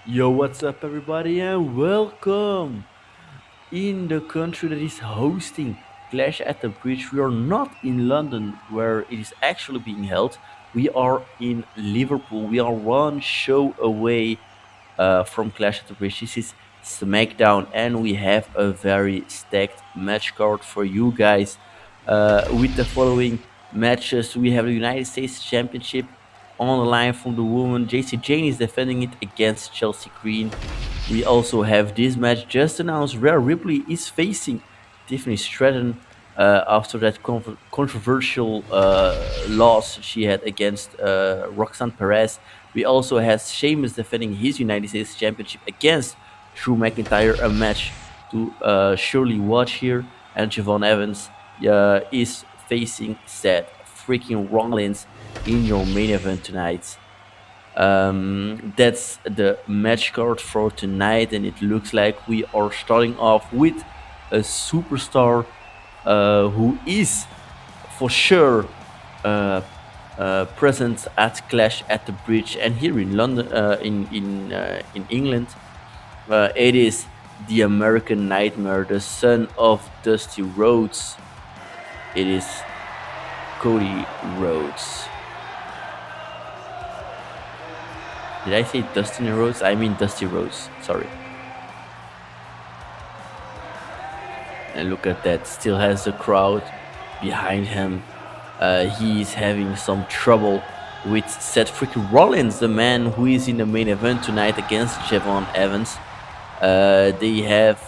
Yo, what's up, everybody, and welcome in the country that is hosting Clash at the Bridge. We are not in London, where it is actually being held. We are in Liverpool. We are one show away from Clash at the Bridge. This is SmackDown, and we have a very stacked match card for you guys. With the following matches, we have the United States Championship on the line from the woman. JC Jane is defending it against Chelsea Green. We also have this match just announced. Rhea Ripley is facing Tiffany Stratton after that controversial loss she had against Roxanne Perez. We also have Sheamus defending his United States Championship against Drew McIntyre, a match to surely watch here. And Javon Evans is facing Seth freaking Rollins in your main event tonight. That's the match card for tonight, and it looks like we are starting off with a superstar who is for sure uh, present at Clash at the Bridge and here in London, in England. It is the American Nightmare, the son of Dusty Rhodes. It is Cody Rhodes. Did I say Dustin Rhodes? I mean Dusty Rhodes. Sorry. And look at that. Still has the crowd behind him. He's having some trouble with Seth freaking Rollins, the man who is in the main event tonight against Javon Evans. They have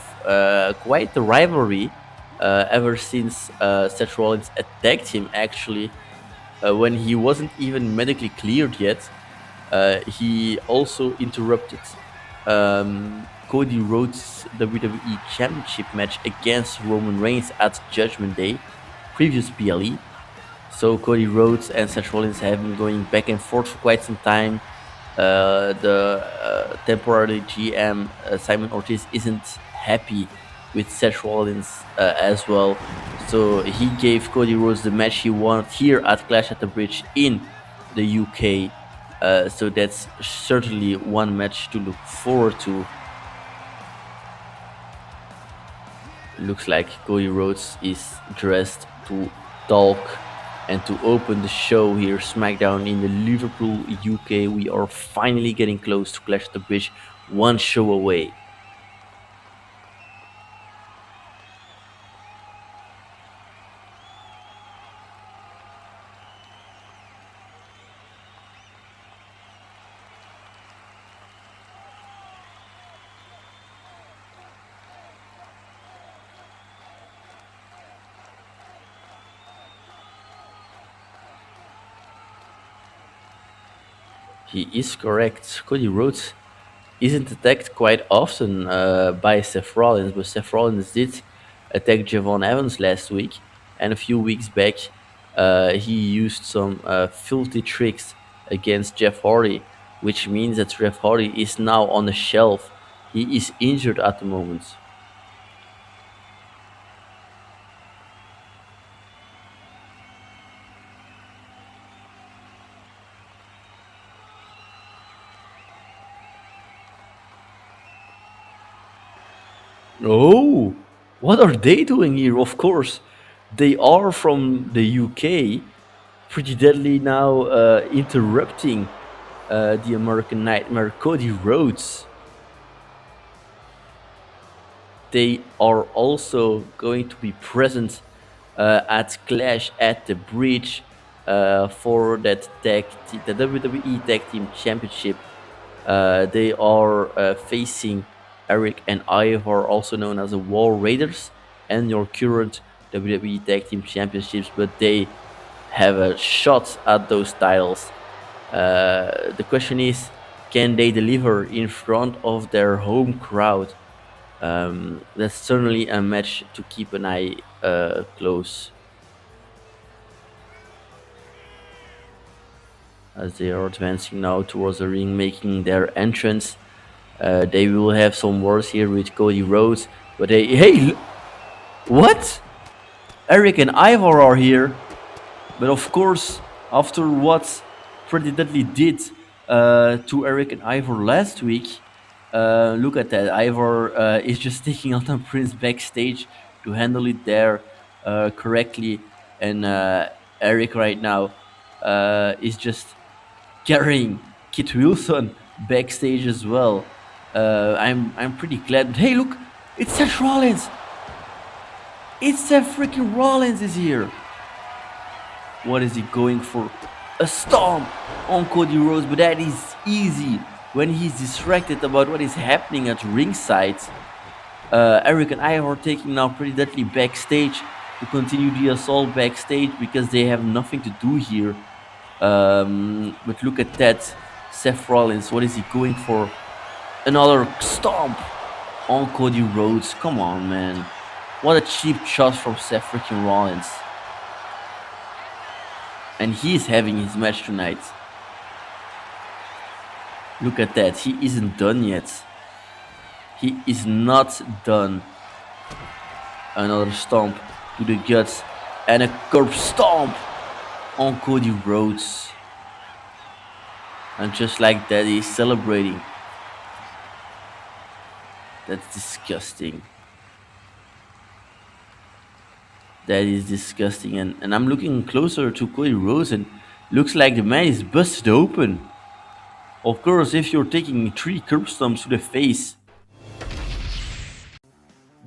quite the rivalry ever since Seth Rollins attacked him, actually, when he wasn't even medically cleared yet. He also interrupted Cody Rhodes' WWE Championship match against Roman Reigns at Judgment Day, previous PLE. So Cody Rhodes and Seth Rollins have been going back and forth for quite some time. The temporary GM Simon Ortiz isn't happy with Seth Rollins as well, so he gave Cody Rhodes the match he wanted here at Clash at the Bridge in the UK. So that's certainly one match to look forward to. Looks like Cody Rhodes is dressed to talk and to open the show here, SmackDown in the Liverpool, UK. We are finally getting close to Clash at the Bridge, one show away. He is correct. Cody Rhodes isn't attacked quite often by Seth Rollins, but Seth Rollins did attack Javon Evans last week, and a few weeks back, he used some filthy tricks against Jeff Hardy, which means that Jeff Hardy is now on the shelf. He is injured at the moment. Oh, what are they doing here? Of course, they are from the UK. Pretty Deadly now interrupting the American Nightmare, Cody Rhodes. They are also going to be present at Clash at the Bridge for that the WWE Tag Team Championship. They are facing Eric and Ivar, also known as the War Raiders, and your current WWE Tag Team Championships, but they have a shot at those titles. The question is, can they deliver in front of their home crowd? That's certainly a match to keep an eye close, as they are advancing now towards the ring, making their entrance. They will have some words here with Cody Rhodes, but what? Eric and Ivar are here, but of course, after what Pretty Deadly did to Eric and Ivar last week, Look at that. Ivor is just taking Alton Prince backstage to handle it there correctly. And Eric right now is just carrying Kit Wilson backstage as well. I'm pretty glad. But hey, look, it's Seth Rollins. It's Seth freaking Rollins is here. What is he going for? A stomp on Cody Rhodes, but that is easy when he's distracted about what is happening at ringside. Eric and I are taking now pretty deadly backstage to continue the assault backstage because they have nothing to do here. But look at that. Seth Rollins, what is he going for? Another stomp on Cody Rhodes. Come on, man. What a cheap shot from Seth freaking Rollins. And he's having his match tonight. Look at that. He isn't done yet. He is not done. Another stomp to the guts. And a curb stomp on Cody Rhodes. And just like that, he's celebrating. That's disgusting. That is disgusting. And I'm looking closer to Cody Rhodes and looks like the man is busted open. Of course, if you're taking 3 curb stomps to the face.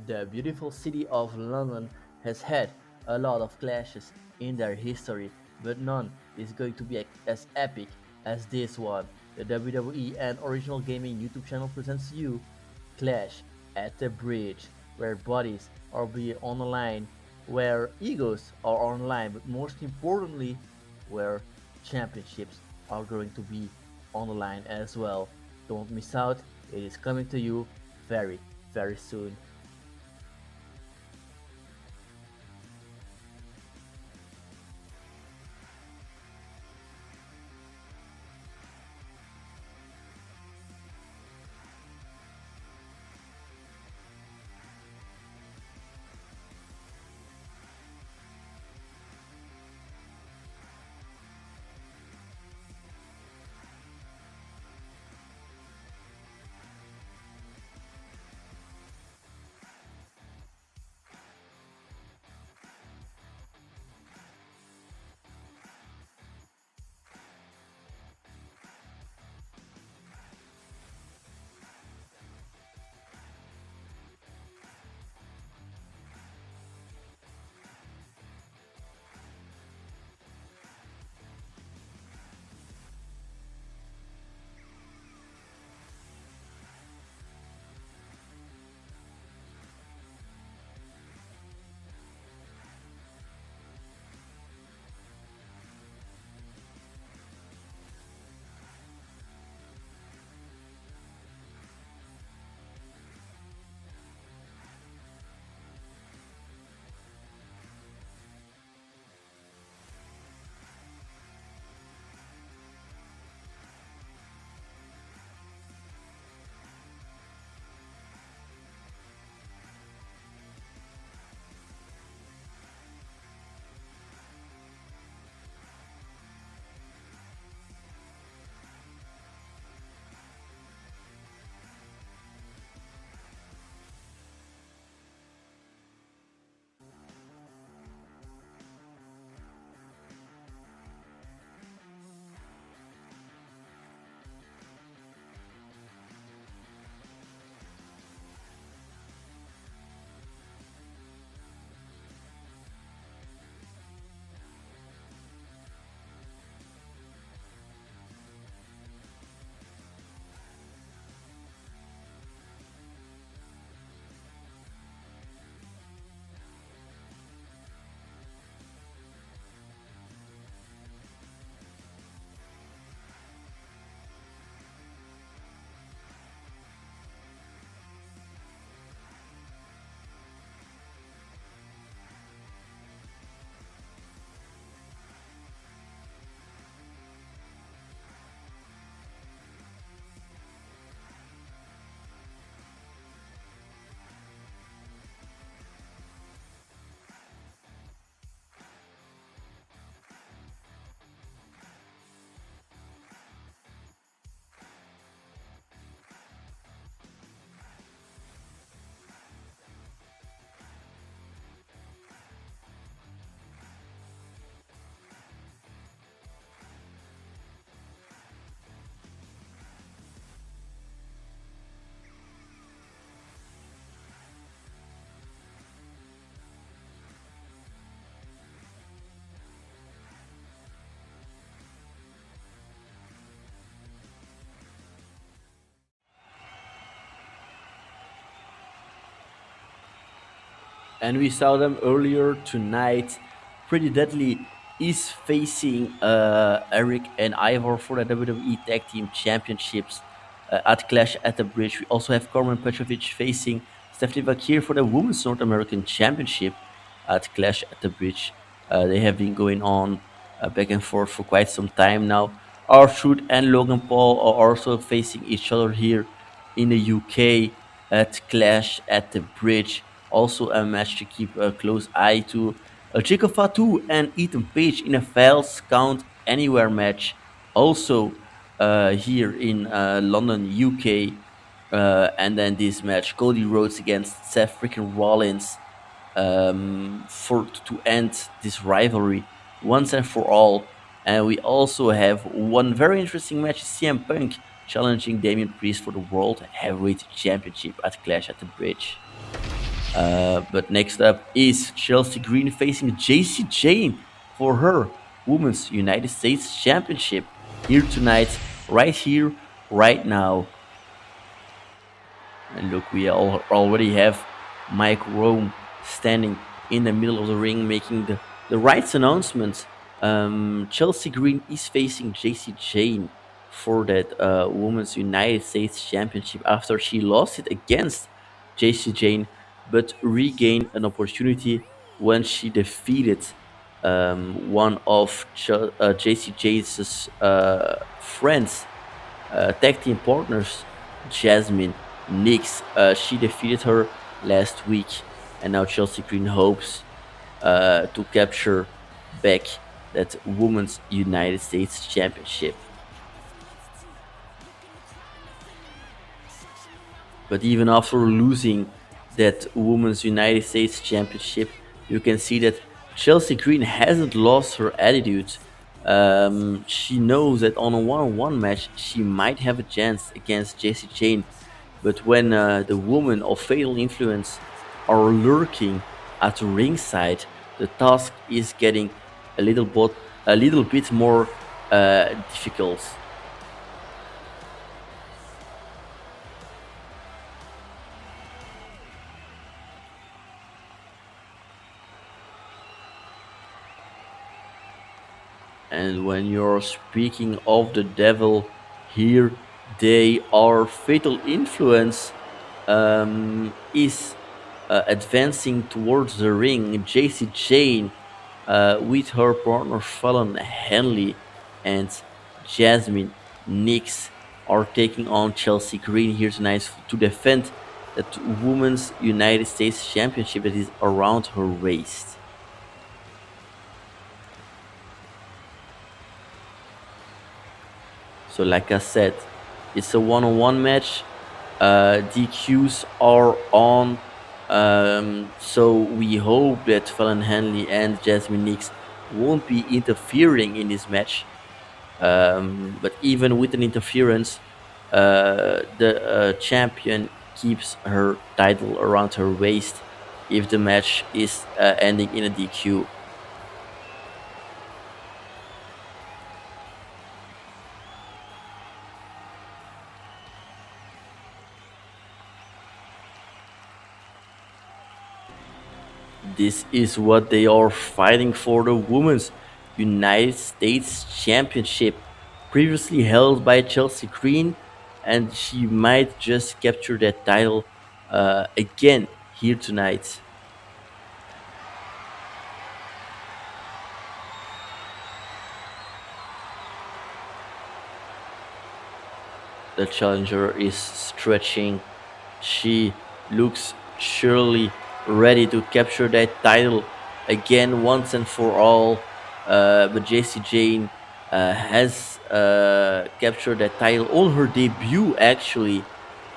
The beautiful city of London has had a lot of clashes in their history, but none is going to be as epic as this one. The WWE and Original Gaming YouTube channel presents you Clash at the Bridge, where bodies are being on the line, where egos are on the line, but most importantly, where championships are going to be on the line as well. Don't miss out, it is coming to you very, very soon. and we saw them earlier tonight. Pretty Deadly is facing Eric and Ivor for the WWE Tag Team Championships at Clash at the Bridge. We also have Carmen Petrovic facing Stephanie Vakir for the Women's North American Championship at Clash at the Bridge. They have been going on back and forth for quite some time now. R-Truth and Logan Paul are also facing each other here in the UK at Clash at the Bridge. Also a match to keep a close eye to. Jacob Fatu and Ethan Page in a Falls Count Anywhere match. Also here in London, UK. And then this match, Cody Rhodes against Seth freaking Rollins for to end this rivalry once and for all. And we also have one very interesting match: CM Punk challenging Damian Priest for the World Heavyweight Championship at Clash at the Bridge. But next up is Chelsea Green facing JC Jane for her Women's United States Championship here tonight, right here, right now. And look, we already have Mike Rome standing in the middle of the ring making the rights announcement. Chelsea Green is facing JC Jane for that Women's United States Championship after she lost it against JC Jane, but regained an opportunity when she defeated one of JC Jane's friends, tag team partners, Jasmine Nix. She defeated her last week, and now Chelsea Green hopes to capture back that Women's United States Championship. But even after losing that Women's United States Championship, you can see that Chelsea Green hasn't lost her attitude. She knows that on a one-on-one match, she might have a chance against Jessie Jane. But when the women of Fatal Influence are lurking at ringside, the task is getting a little bit more difficult. And when you're speaking of the devil, here they are Fatal Influence is advancing towards the ring. JC Jane with her partner Fallon Henley and Jasmine Nix are taking on Chelsea Green here tonight to defend that Women's United States Championship that is around her waist. So, like I said, it's a one-on-one match. DQs are on. So we hope that Fallon Henley and Jasmine Nix won't be interfering in this match. But even with an interference, the champion keeps her title around her waist if the match is ending in a DQ. This is what they are fighting for: the Women's United States Championship, previously held by Chelsea Green, and she might just capture that title again here tonight. The challenger is stretching. She looks surely ready to capture that title again once and for all. But JC Jane has captured that title on her debut actually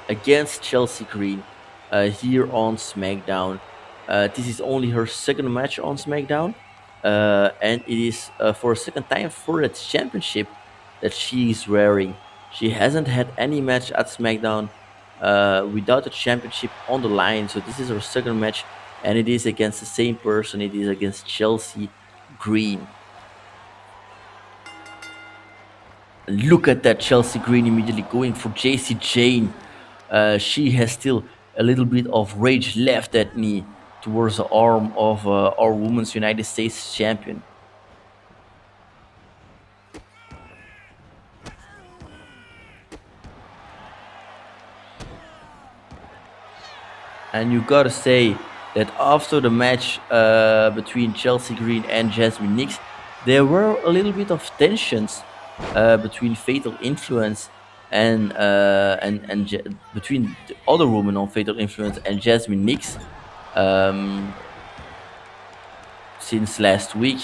against Chelsea Green here on SmackDown. This is only her second match on SmackDown, and it is for a second time for that championship that she is wearing. She hasn't had any match at SmackDown without a championship on the line, so this is her second match, and it is against the same person. It is against Chelsea Green. Look at that, Chelsea Green immediately going for JC Jane. She has still a little bit of rage left at me. towards the arm of our Women's United States champion. And you gotta say that after the match between Chelsea Green and Jasmine Nix, there were a little bit of tensions between Fatal Influence and between the other woman on Fatal Influence and Jasmine Nix um, since last week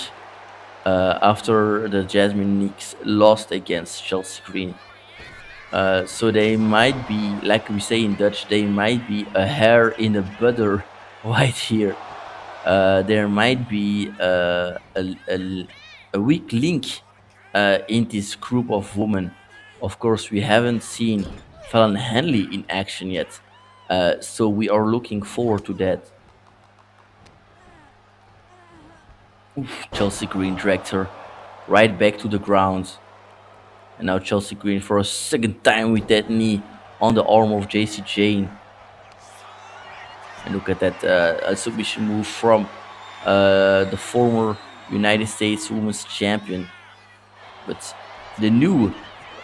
after the Jasmine Nix lost against Chelsea Green. So they might be, like we say in Dutch, they might be a hair in the butter right here. There might be a weak link in this group of women. Of course, we haven't seen Fallon Henley in action yet, so we are looking forward to that. Oof, Chelsea Green dragged her right back to the ground. And now Chelsea Green for a second time with that knee on the arm of JC Jane. And look at that a submission move from the former United States Women's Champion. But the new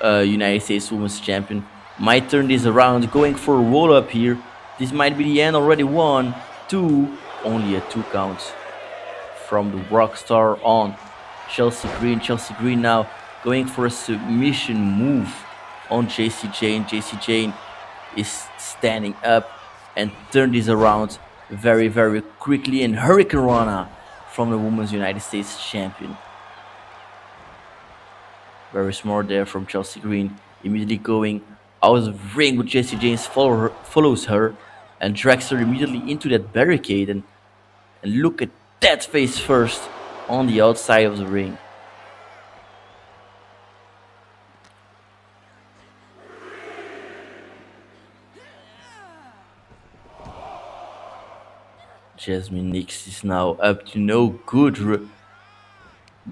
United States Women's Champion might turn this around, going for a roll up here. This might be the end already. 1, 2, only a 2 count from the Rockstar on Chelsea Green. Chelsea Green now going for a submission move on JC Jane. JC Jane is standing up and turn this around very, very quickly. And Hurricane Rana from the Women's United States Champion. Very smart there from Chelsea Green. Immediately going out of the ring, but Jessie James follows her and drags her immediately into that barricade. And look at that face first on the outside of the ring. Jasmine Nix is now up to no good.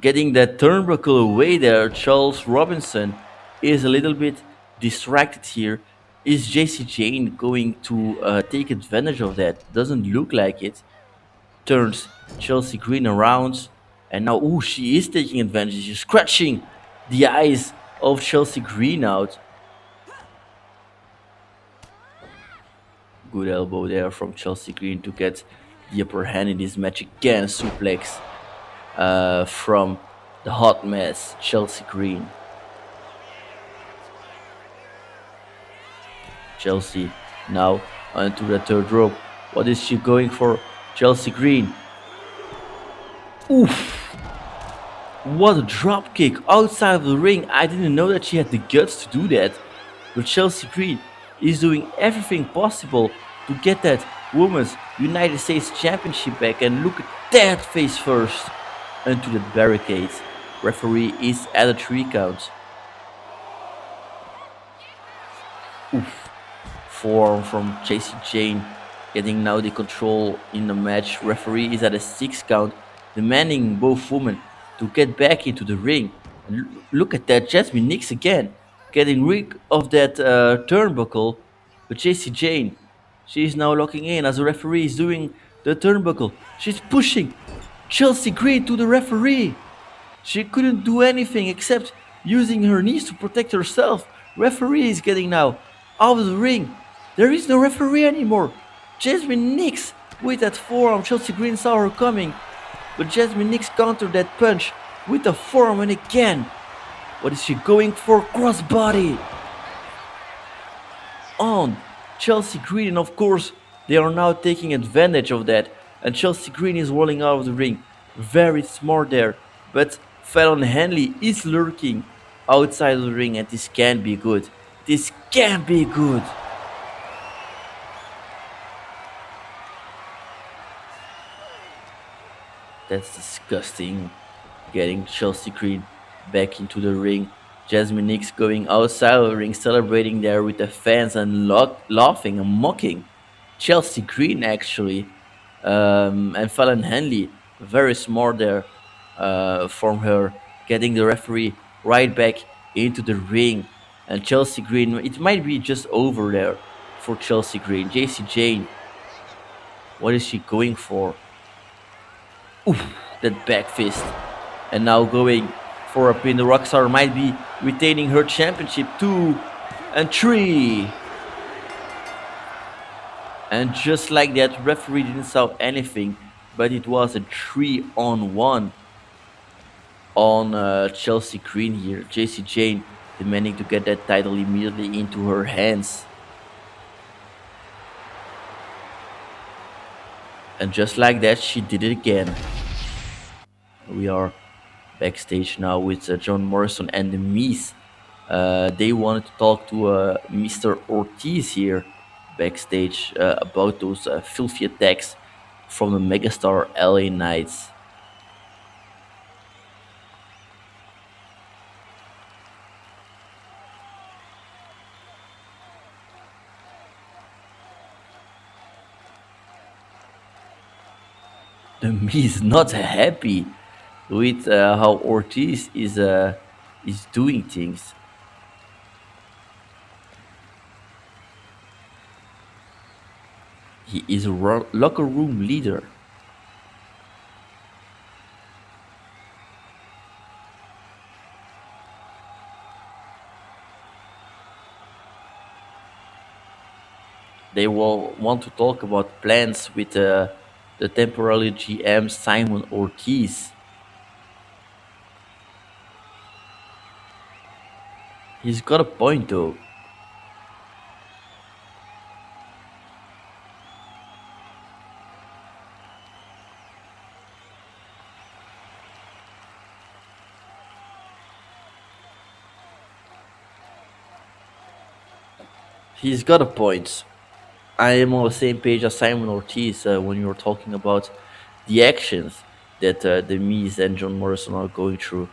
Getting that turnbuckle away there, Charles Robinson is a little bit distracted here. Is JC Jane going to take advantage of that? Doesn't look like it. Turns Chelsea Green around, and now, ooh, she is taking advantage. She's scratching the eyes of Chelsea Green out. Good elbow there from Chelsea Green to get the upper hand in this match again. Suplex from the hot mess, Chelsea Green. Chelsea now onto the third rope. What is she going for? Chelsea Green. Oof! What a drop kick outside of the ring. I didn't know that she had the guts to do that. But Chelsea Green is doing everything possible to get that Women's United States Championship back. And look at that face first into the barricade. Referee is at a 3 count. Oof. Forearm from JC Jane getting now the control in the match. Referee is at a 6 count, demanding both women to get back into the ring. And look at that, Jasmine Nix again, getting rid of that turnbuckle. But JC Jane, she is now locking in as the referee is doing the turnbuckle. She's pushing Chelsea Green to the referee. She couldn't do anything except using her knees to protect herself. Referee is getting now out of the ring. There is no referee anymore. Jasmine Nix with that forearm. Chelsea Green saw her coming, but Jasmine Nix countered that punch with a forearm, and again, what is she going for? Crossbody on Chelsea Green, and of course they are now taking advantage of that, and Chelsea Green is rolling out of the ring. Very smart there, but Fallon Henley is lurking outside of the ring, and this can't be good. This can't be good. That's disgusting. Getting Chelsea Green back into the ring. Jasmine Nix going outside of the ring, celebrating there with the fans and laughing and mocking Chelsea Green actually. And Fallon Henley, very smart there from her, getting the referee right back into the ring. And Chelsea Green, it might be just over there for Chelsea Green. JC Jane What is she going for? Oof, that back fist. And now going for a pin. The Rockstar might be retaining her championship. 2 and 3. And just like that, referee didn't saw anything, but it was a 3-on-1 on Chelsea Green here. JC Jane demanding to get that title immediately into her hands. And just like that, she did it again. We are backstage now with John Morrison and The Miz. They wanted to talk to Mr. Ortiz here backstage about those filthy attacks from the megastar LA Knights. The Miz not happy with how Ortiz is doing things. He is a locker room leader. They will want to talk about plans with the temporary GM Simon Ortiz. He's got a point though. He's got a point. I am on the same page as Simon Ortiz when you're talking about the actions that the Miz and John Morrison are going through.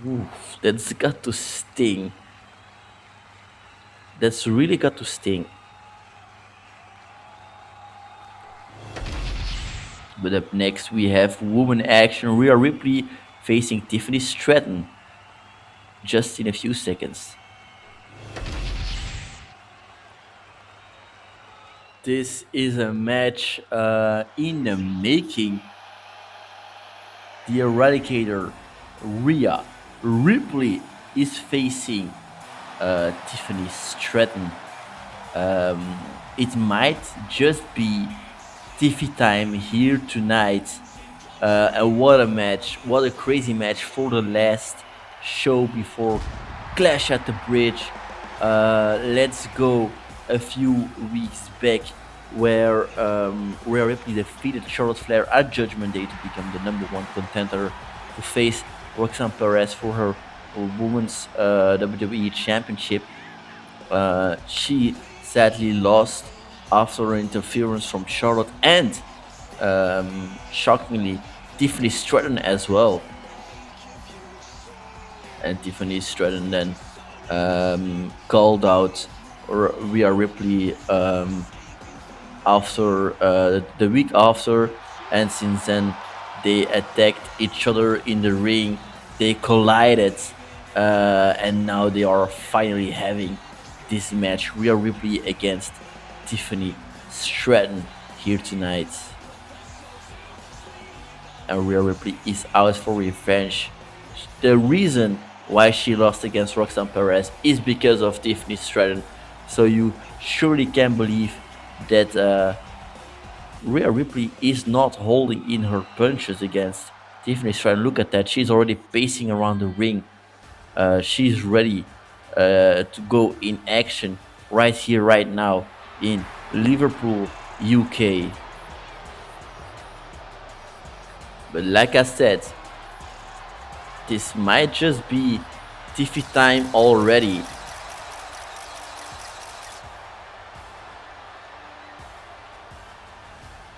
Oof, that's got to sting. That's really got to sting. But up next we have woman action. Rhea Ripley facing Tiffany Stratton. Just in a few seconds. This is a match in the making. The Eradicator, Rhea Ripley, is facing Tiffany Stratton. It might just be Tiffy time here tonight. And what a match! What a crazy match for the last show before Clash at the Bridge. Let's go a few weeks back where Rhea Ripley defeated Charlotte Flair at Judgment Day to become the #1 contender to face Roxanne Perez for her Women's WWE Championship. She sadly lost after interference from Charlotte and, shockingly, Tiffany Stratton as well. And Tiffany Stratton then called out Rhea Ripley after the week after, and since then they attacked each other in the ring. They collided, and now they are finally having this match: Rhea Ripley against Tiffany Stratton here tonight. And Rhea Ripley is out for revenge. The reason why she lost against Roxanne Perez is because of Tiffany Stratton. So you surely can believe that Rhea Ripley is not holding in her punches against Tiffany Stratton. Look at that. She's already pacing around the ring. She's ready to go in action right here, right now in Liverpool, UK. But like I said, this might just be Tiffy time already.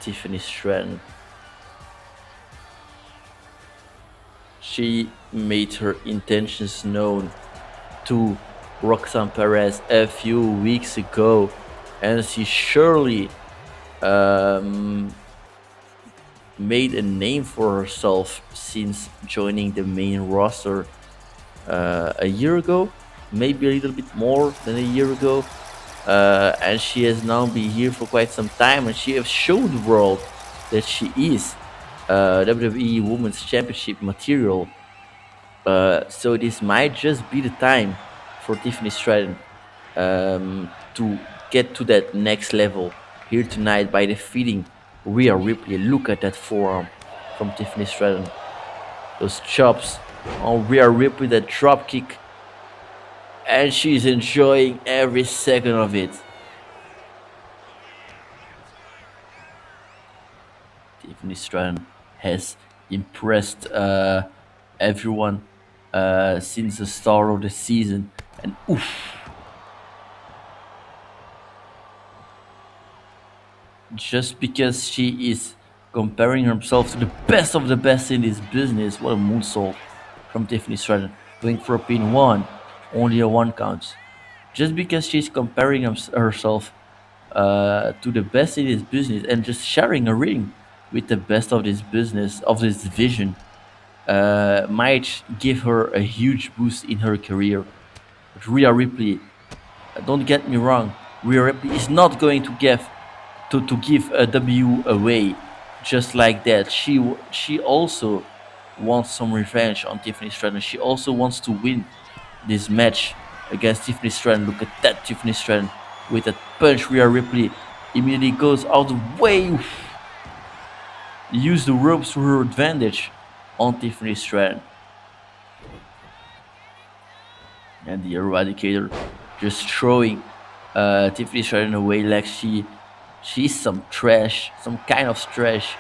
Tiffany Stratton. She made her intentions known to Roxanne Perez a few weeks ago, and she surely made a name for herself since joining the main roster a year ago. maybe a little bit more than a year ago. And she has now been here for quite some time, and she has shown the world that she is WWE Women's Championship material. So this might just be the time for Tiffany Stratton to get to that next level here tonight by defeating Rhea Ripley. Look at that forearm from Tiffany Stratton. Those chops on Rhea Ripley, that drop kick, and she's enjoying every second of it. Tiffany Stratton has impressed everyone since the start of the season, and oof, just because she is comparing herself to the best of the best in this business. What a moonsault from Tiffany Stratton, going for a pin one, only a one count. Just because she's comparing herself to the best in this business and just sharing a ring with the best of this business, of this division, might give her a huge boost in her career. But Rhea Ripley, don't get me wrong, Rhea Ripley is not going to give a W away just like that. She also wants some revenge on Tiffany Stratton. She also wants to win this match against Tiffany Stratton. Look at that, Tiffany Stratton with a punch. Rhea Ripley immediately goes out the way. Use the ropes to her advantage on Tiffany Stratton. And the Eradicator just throwing Tiffany Stratton away like she's some trash, some kind of trash.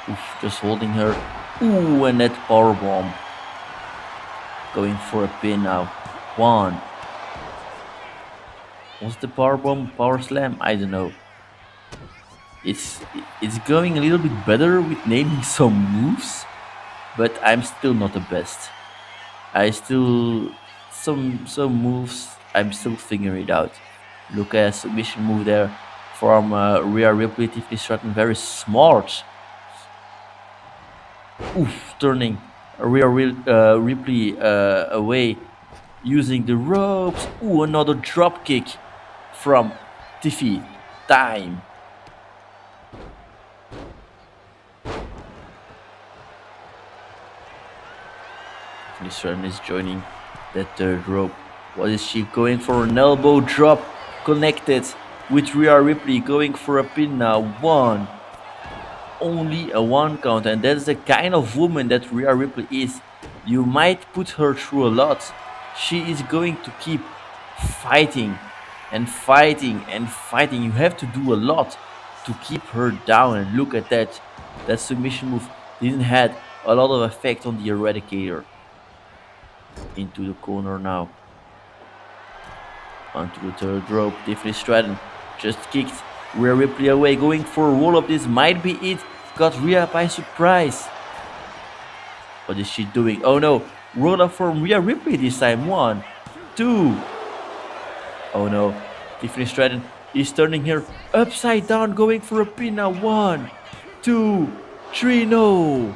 Oof, just holding her. Ooh, and that power bomb. Going for a pin now. One. What's the power bomb? Power slam? I don't know. It's it's going a little bit better with naming some moves, but I'm still not the best. I still some moves I'm still figuring it out. Look at a submission move there from Rhea Ripley. Tiffany Stratton, very smart. Oof, turning Ripley away using the ropes. Ooh, another drop kick from Tiffy. Time. Tiffany Stratton is joining that third rope. What is she going for? An elbow drop connected with Rhea Ripley, going for a pin now. One. Only a one count, and that's the kind of woman that Rhea Ripley is. You might put her through a lot. She is going to keep fighting and fighting and fighting. You have to do a lot to keep her down. And look at that. That submission move didn't have a lot of effect on the Eradicator. Into the corner now. Onto the third rope. Tiffany Stratton just kicked Rhea Ripley away, going for a roll up. This might be it. Got Rhea by surprise. What is she doing? Oh no, roll up from Rhea Ripley this time. One, two. Oh no, Tiffany Stratton is turning her upside down, going for a pin now. One, two, three. No.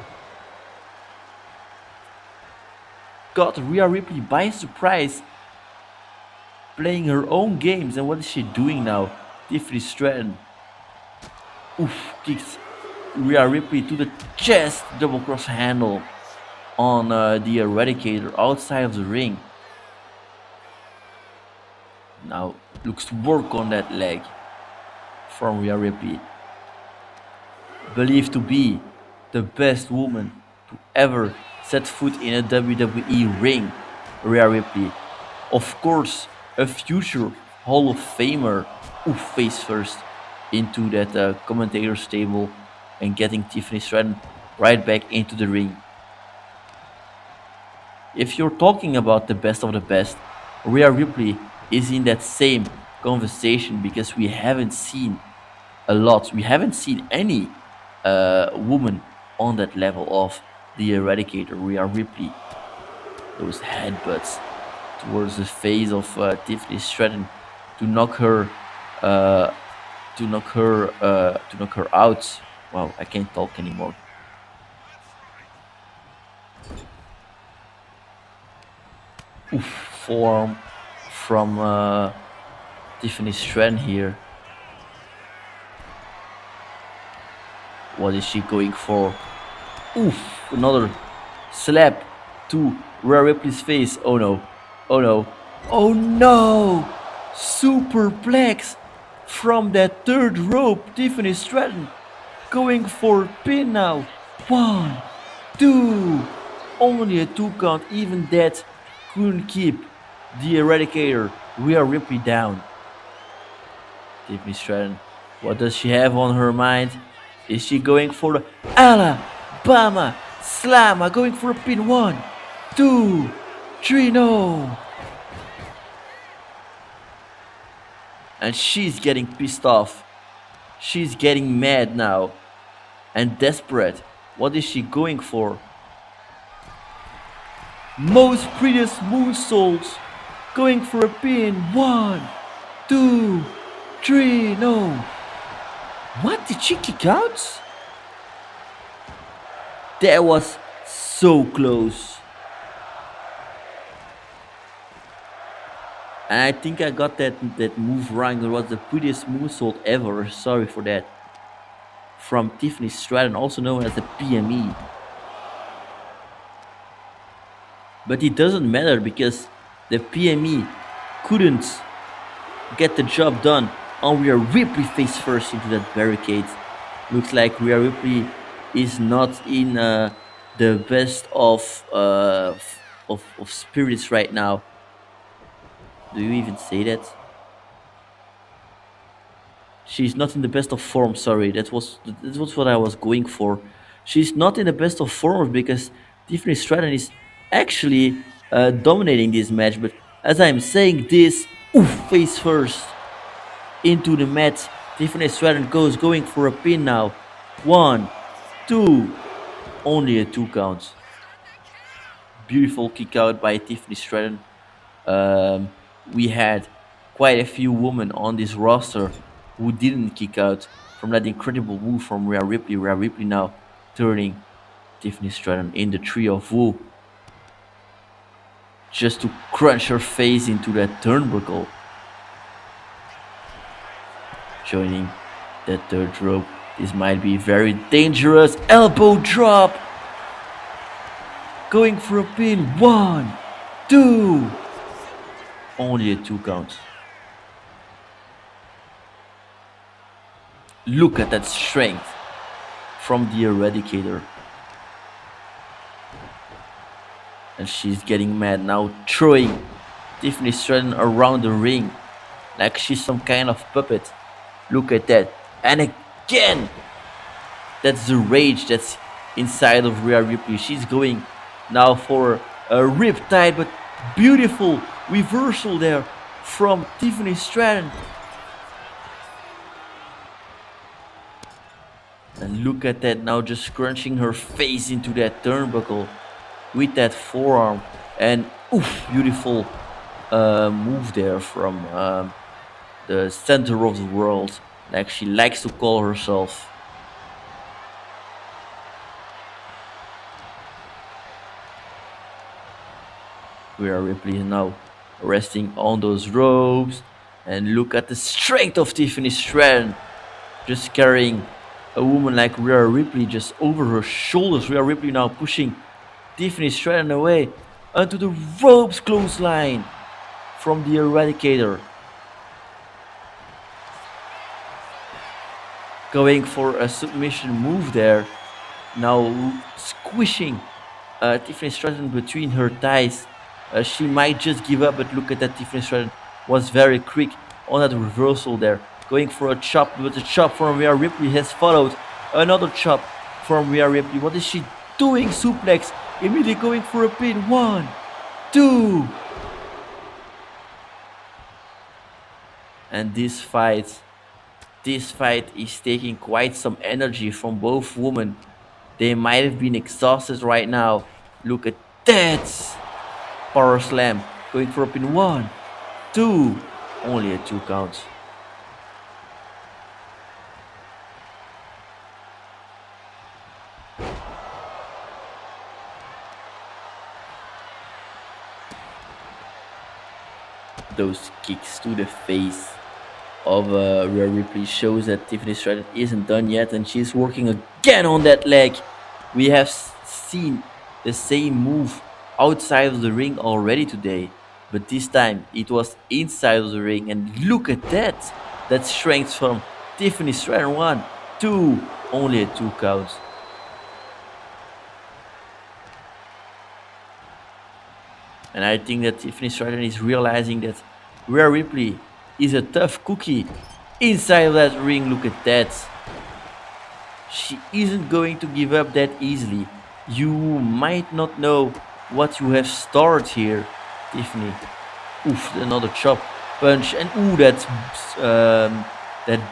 Got Rhea Ripley by surprise, playing her own games. And what is she doing now? Tiffany Stratton. Oof, kicks Rhea Ripley to the chest. Double cross handle on the Eradicator outside of the ring. Now looks to work on that leg from Rhea Ripley. Believed to be the best woman to ever set foot in a WWE ring, Rhea Ripley. Of course, a future Hall of Famer. Oof, face first into that commentator's table and getting Tiffany Stratton right back into the ring. If you're talking about the best of the best, Rhea Ripley is in that same conversation because we haven't seen a lot. We haven't seen any woman on that level of the Eradicator, Rhea Ripley. Those headbutts towards the face of Tiffany Stratton to knock her out. Wow, I can't talk anymore. Oof, form from Tiffany Stratton here. What is she going for? Oof, another slap to Rhea Ripley's face. Oh no. Oh no. Oh no! Superplex from that third rope. Tiffany Stratton going for a pin now. One, two. Only a 2 count. Even that couldn't keep the Eradicator, Rhea Ripley, down. Tiffany Stratton, what does she have on her mind? Is she going for the Alabama Slammer? Going for a pin. One, two, three. No. And she's getting pissed off. She's getting mad now and desperate. What is she going for? Most prettiest moonsaults. Going for a pin. One, two, three. No. What? Did she kick out? That was so close. And I think I got that move wrong. It was the prettiest moonsault ever. Sorry for that. From Tiffany Stratton, also known as the PME. But it doesn't matter because the PME couldn't get the job done on Rhea Ripley face first into that barricade. Looks like Rhea Ripley is not in the best of spirits right now. Do you even say that? She's not in the best of form. Sorry, that was what I was going for. She's not in the best of form because Tiffany Stratton is actually dominating this match. But as I'm saying this, oof, face first into the mat. Tiffany Stratton going for a pin now. One, two, only a 2 count. Beautiful kick out by Tiffany Stratton. Um, we had quite a few women on this roster who didn't kick out from that incredible move from Rhea Ripley. Rhea Ripley now turning Tiffany Stratton in the tree of woe just to crunch her face into that turnbuckle. Joining that third rope. This might be very dangerous. Elbow drop. Going for a pin. One, two. Only a 2 count. Look at that strength from the Eradicator. And she's getting mad now, throwing Tiffany Stratton around the ring like she's some kind of puppet. Look at that. And again, that's the rage that's inside of Rhea Ripley. She's going now for a riptide, but beautiful reversal there from Tiffany Stratton. And look at that now, just scrunching her face into that turnbuckle with that forearm. And oof, beautiful move there from the center of the world, like she likes to call herself. Rhea Ripley is now resting on those ropes. And look at the strength of Tiffany Stratton, just carrying a woman like Rhea Ripley just over her shoulders. Rhea Ripley now pushing Tiffany Stratton away onto the ropes clothesline from the Eradicator. Going for a submission move there. Now squishing Tiffany Stratton between her thighs. She might just give up, but look at that. Tiffany Stratton was very quick on that reversal there. Going for a chop, but the chop from Rhea Ripley has followed. Another chop from Rhea Ripley. What is she doing? Suplex. Immediately going for a pin. One, two. And this fight is taking quite some energy from both women. They might have been exhausted right now. Look at that. Power slam. Going for a pin. One, two. Only a 2 count. those kicks to the face of Rhea Ripley shows that Tiffany Stratton isn't done yet, and she's working again on that leg. We have seen the same move outside of the ring already today, but this time it was inside of the ring, and look at that! That strength from Tiffany Stratton. 1, 2, only a 2 count. And I think that Tiffany Stratton is realizing that Rhea Ripley is a tough cookie inside of that ring. Look at that. She isn't going to give up that easily. You might not know what you have started here, Tiffany. Oof, another chop, punch, and ooh, that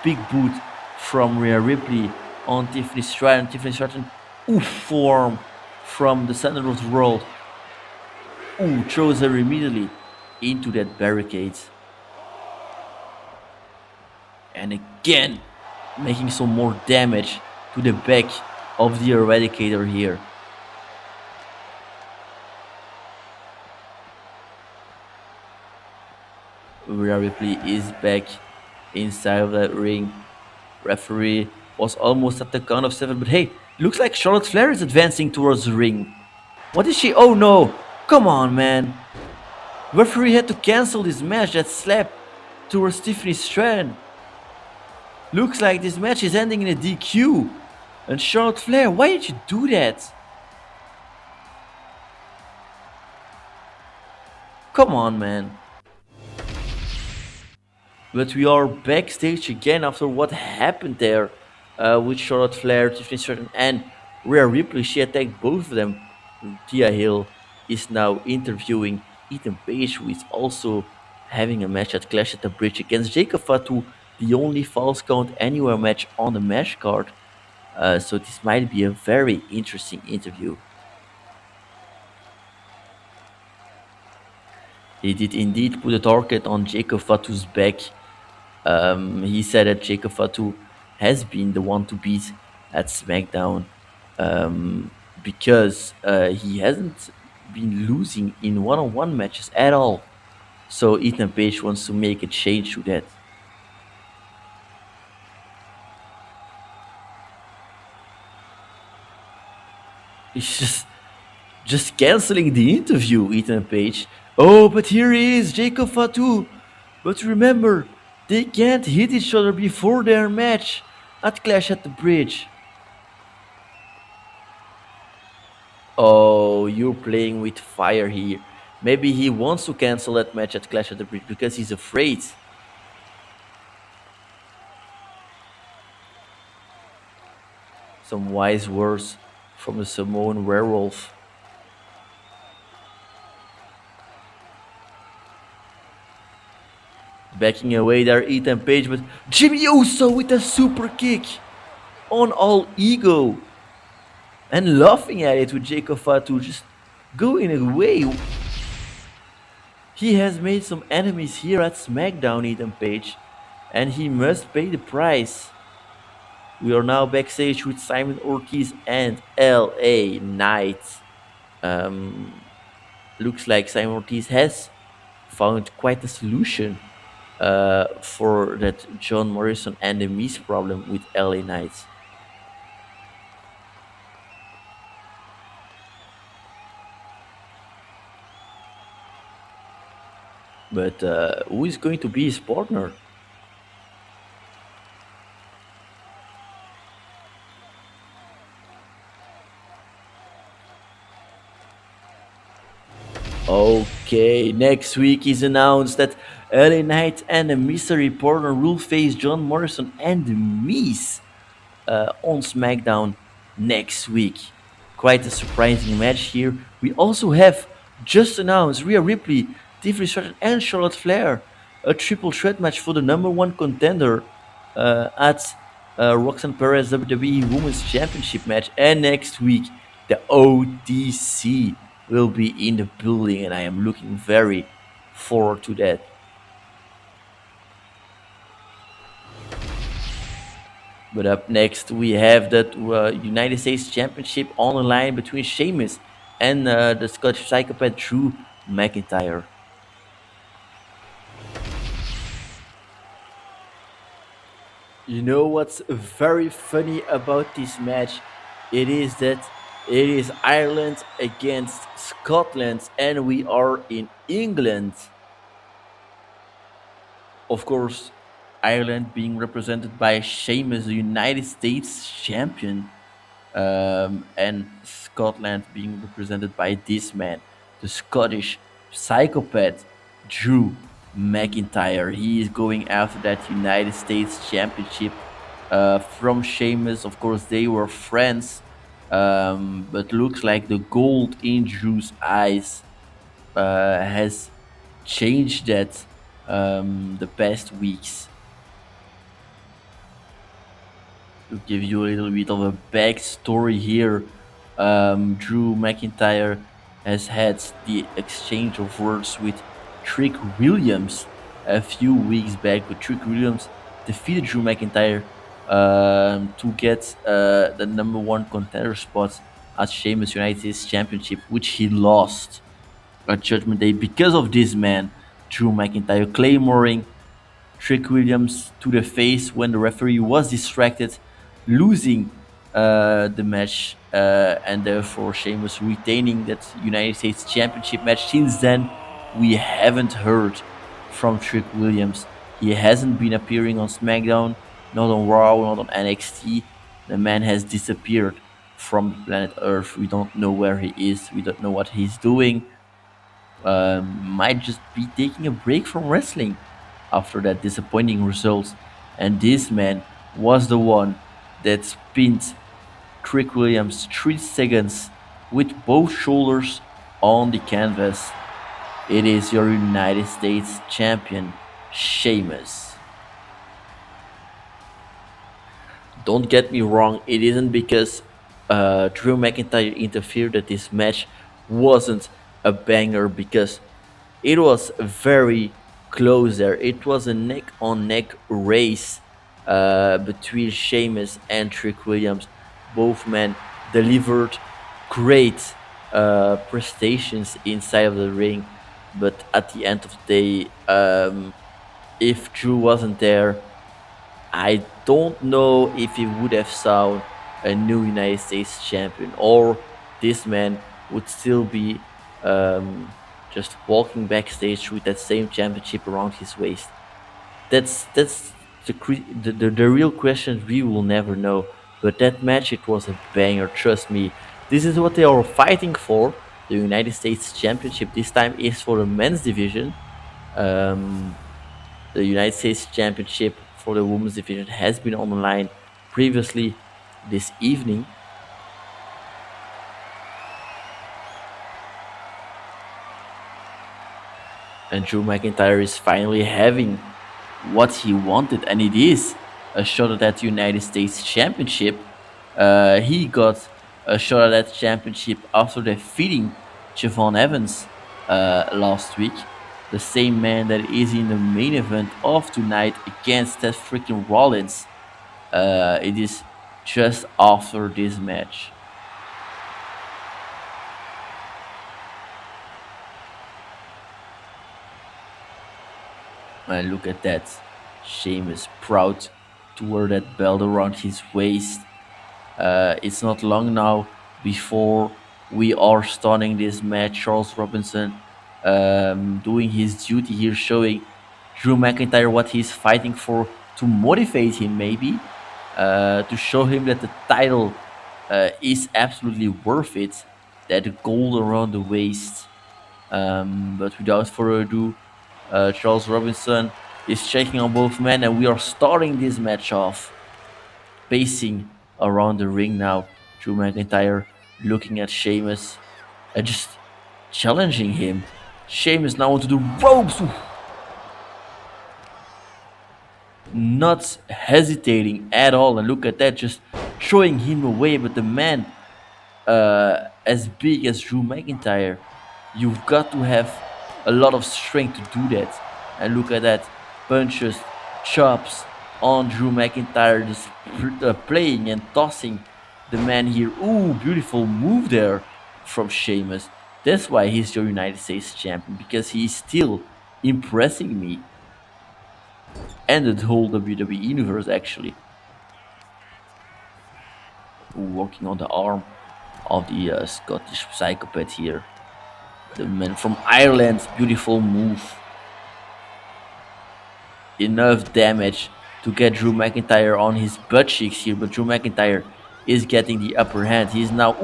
big boot from Rhea Ripley on Tiffany Stratton. Tiffany Stratton, oof, form from the center of the world. Ooh, throws her immediately into that barricade. And again, making some more damage to the back of the Eradicator here. Rhea Ripley is back inside of that ring. Referee was almost at the count of 7, but hey, looks like Charlotte Flair is advancing towards the ring. What is she? Oh no! Come on, man! Referee had to cancel this match. That slap towards Tiffany Stratton. Looks like this match is ending in a DQ. And Charlotte Flair, why did you do that? Come on, man. But we are backstage again after what happened there with Charlotte Flair, Tiffany Stratton, and Rhea Ripley. She attacked both of them. Tia Hill is now interviewing Ethan Page, who is also having a match at Clash at the Bridge against Jacob Fatu, the only false count anywhere match on the match card. So this might be a very interesting interview. He did indeed put a target on Jacob Fatu's back. He said that Jacob Fatu has been the one to beat at SmackDown because he hasn't been losing in one-on-one matches at all. So Ethan Page wants to make a change to that. He's just canceling the interview, Ethan Page. Oh, but here he is, Jacob Fatu. But remember, they can't hit each other before their match at Clash at the Bridge. Oh, you're playing with fire here. Maybe he wants to cancel that match at Clash at the Bridge because he's afraid. Some wise words from the Samoan werewolf. Backing away there, Ethan Page, but Jimmy Uso with a super kick on all ego. And laughing at it with Jacob Fatu just going away. He has made some enemies here at SmackDown, Ethan Page, and he must pay the price. We are now backstage with Simon Ortiz and LA Knight. Looks like Simon Ortiz has found quite a solution for that John Morrison and the Miz problem with LA Knight. But who is going to be his partner? Okay, next week is announced that LA Knight and the mystery partner will face John Morrison and The Miz on SmackDown next week. Quite a surprising match here. We also have just announced Rhea Ripley, Tiffany Stratton, and Charlotte Flair, a triple threat match for the #1 contender at Roxanne Perez WWE Women's Championship match. And next week, the OTC will be in the building, and I am looking very forward to that. But up next, we have the United States Championship on the line between Sheamus and the Scottish Psychopath Drew McIntyre. You know what's very funny about this match? It is that it is Ireland against Scotland, and we are in England. Of course, Ireland being represented by Sheamus, the United States champion, and Scotland being represented by this man, the Scottish psychopath Drew McIntyre. He is going after that United States Championship from Sheamus. Of course, they were friends, but looks like the gold in Drew's eyes has changed that the past weeks. To give you a little bit of a backstory here, Drew McIntyre has had the exchange of words with Trick Williams a few weeks back. But Trick Williams defeated Drew McIntyre to get the number one contender spot at Sheamus United States Championship, which he lost at Judgment Day because of this man, Drew McIntyre, claymoring Trick Williams to the face when the referee was distracted, losing the match, and therefore Sheamus retaining that United States Championship match. Since then, we haven't heard from Trick Williams. He hasn't been appearing on SmackDown, not on Raw, not on NXT. The man has disappeared from planet Earth. We don't know where he is. We don't know what he's doing. Might just be taking a break from wrestling after that disappointing result. And this man was the one that pinned Trick Williams 3 seconds with both shoulders on the canvas. It is your United States champion, Sheamus. Don't get me wrong, it isn't because Drew McIntyre interfered that this match wasn't a banger, because it was very close there. It was a neck on neck race between Sheamus and Trick Williams. Both men delivered great prestations inside of the ring, but at the end of the day, if Drew wasn't there, I don't know if he would have saw a new United States champion, or this man would still be just walking backstage with that same championship around his waist. That's the real question we will never know. But that match, it was a banger. Trust me, this is what they are fighting for. The United States Championship this time is for the men's division. Um, the United States Championship for the women's division has been on the line previously this evening. And Drew McIntyre is finally having what he wanted, and it is a shot at that United States Championship. He got a shot at that championship after defeating Javon Evans last week, the same man that is in the main event of tonight against that freaking Rollins. It is just after this match. And look at that. Sheamus proud to wear that belt around his waist. It's not long now before we are starting this match. Charles Robinson doing his duty here, showing Drew McIntyre what he's fighting for, to motivate him, maybe to show him that the title is absolutely worth it. That gold around the waist. But without further ado, Charles Robinson is checking on both men, and we are starting this match off. Pacing around the ring now, Drew McIntyre looking at Sheamus and just challenging him. Sheamus now onto the ropes. Ooh. Not hesitating at all, and look at that, just throwing him away. But the man as big as Drew McIntyre, you've got to have a lot of strength to do that. And look at that, punches, chops on Drew McIntyre, just playing and tossing the man here. Ooh, beautiful move there from Sheamus. That's why he's your United States champion, because he's still impressing me. and the whole WWE universe actually. Working on the arm of the Scottish psychopath here. The man from Ireland, beautiful move. Enough damage to get Drew McIntyre on his butt cheeks here, but Drew McIntyre is getting the upper hand. He's now,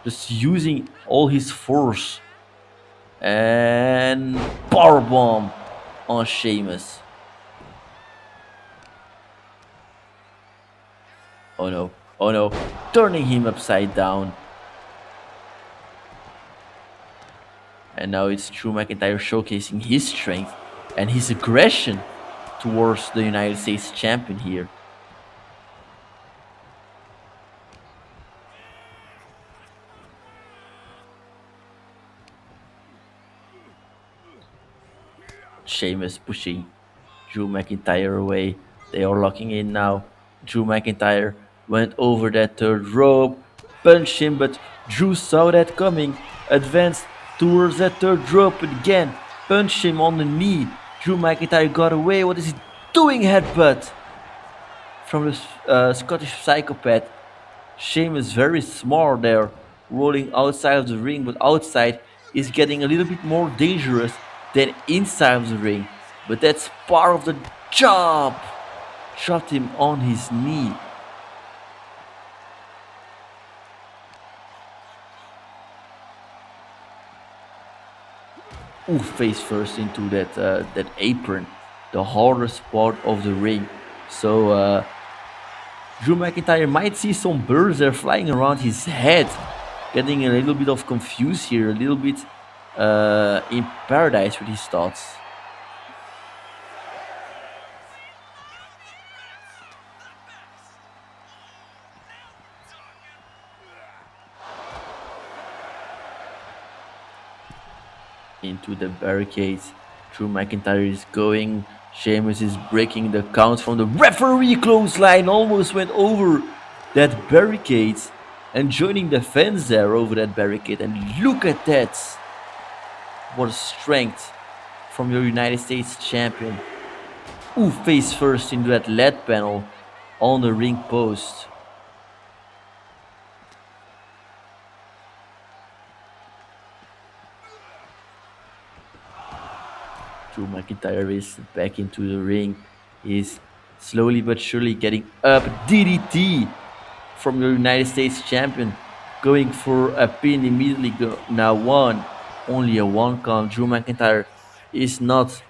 just using all his force. And powerbomb on Sheamus. Oh no, oh no, turning him upside down. And now it's Drew McIntyre showcasing his strength and his aggression towards the United States champion here. Sheamus pushing Drew McIntyre away. They are locking in now. Drew McIntyre went over that third rope, punched him, but Drew saw that coming. Advanced towards that third rope again, punched him on the knee. Drew McIntyre got away. What is he doing? Headbutt from the Scottish psychopath. Sheamus very smart there, rolling outside of the ring, but outside is getting a little bit more dangerous than inside of the ring. But that's part of the job. Shot him on his knee. Face first into that apron, the hardest part of the ring. So Drew McIntyre might see some birds there flying around his head, getting a little bit of confused here, a little bit in paradise with his thoughts. Into the barricades, Drew McIntyre is going. Sheamus is breaking the count from the referee clothesline, almost went over that barricade and joining the fans there over that barricade. And look at that! What a strength from your United States champion. Face first into that LED panel on the ring post. Drew McIntyre is back into the ring. He's slowly but surely getting up. DDT from your United States champion. Going for a pin immediately. Now one. Only a one count. Drew McIntyre is not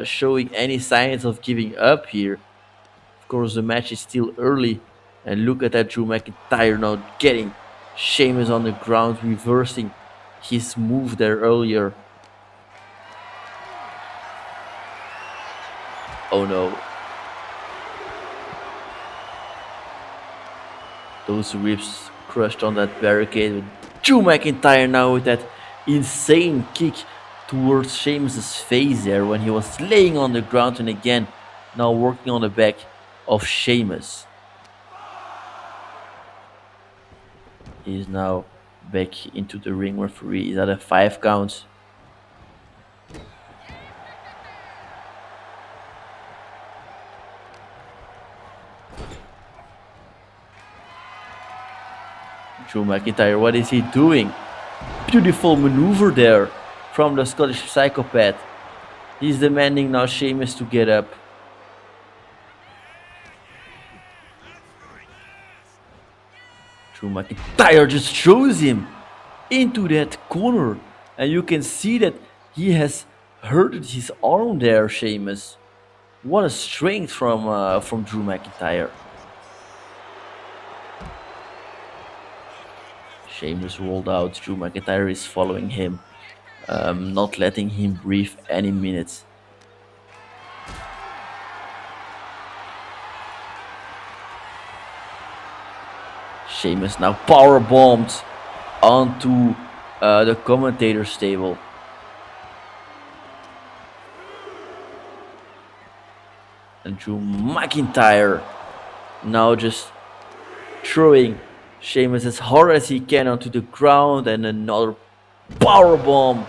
showing any signs of giving up here. Of course, the match is still early. And look at that, Drew McIntyre now getting Sheamus on the ground, reversing his move there earlier. Oh no. Those ribs crushed on that barricade. Drew McIntyre now with that insane kick towards Sheamus' face there when he was laying on the ground, and again now working on the back of Sheamus. He is now back into the ring. Referee is at a 5 count. Drew McIntyre, what is he doing? Beautiful maneuver there from the Scottish psychopath. He's demanding now Sheamus to get up. Drew McIntyre just throws him into that corner. And you can see that he has hurted his arm there, Sheamus. What a strength from Drew McIntyre. Sheamus rolled out. Drew McIntyre is following him, not letting him breathe any minutes. Sheamus now power bombed onto the commentator's table. And Drew McIntyre now just throwing Sheamus as hard as he can onto the ground, and another power bomb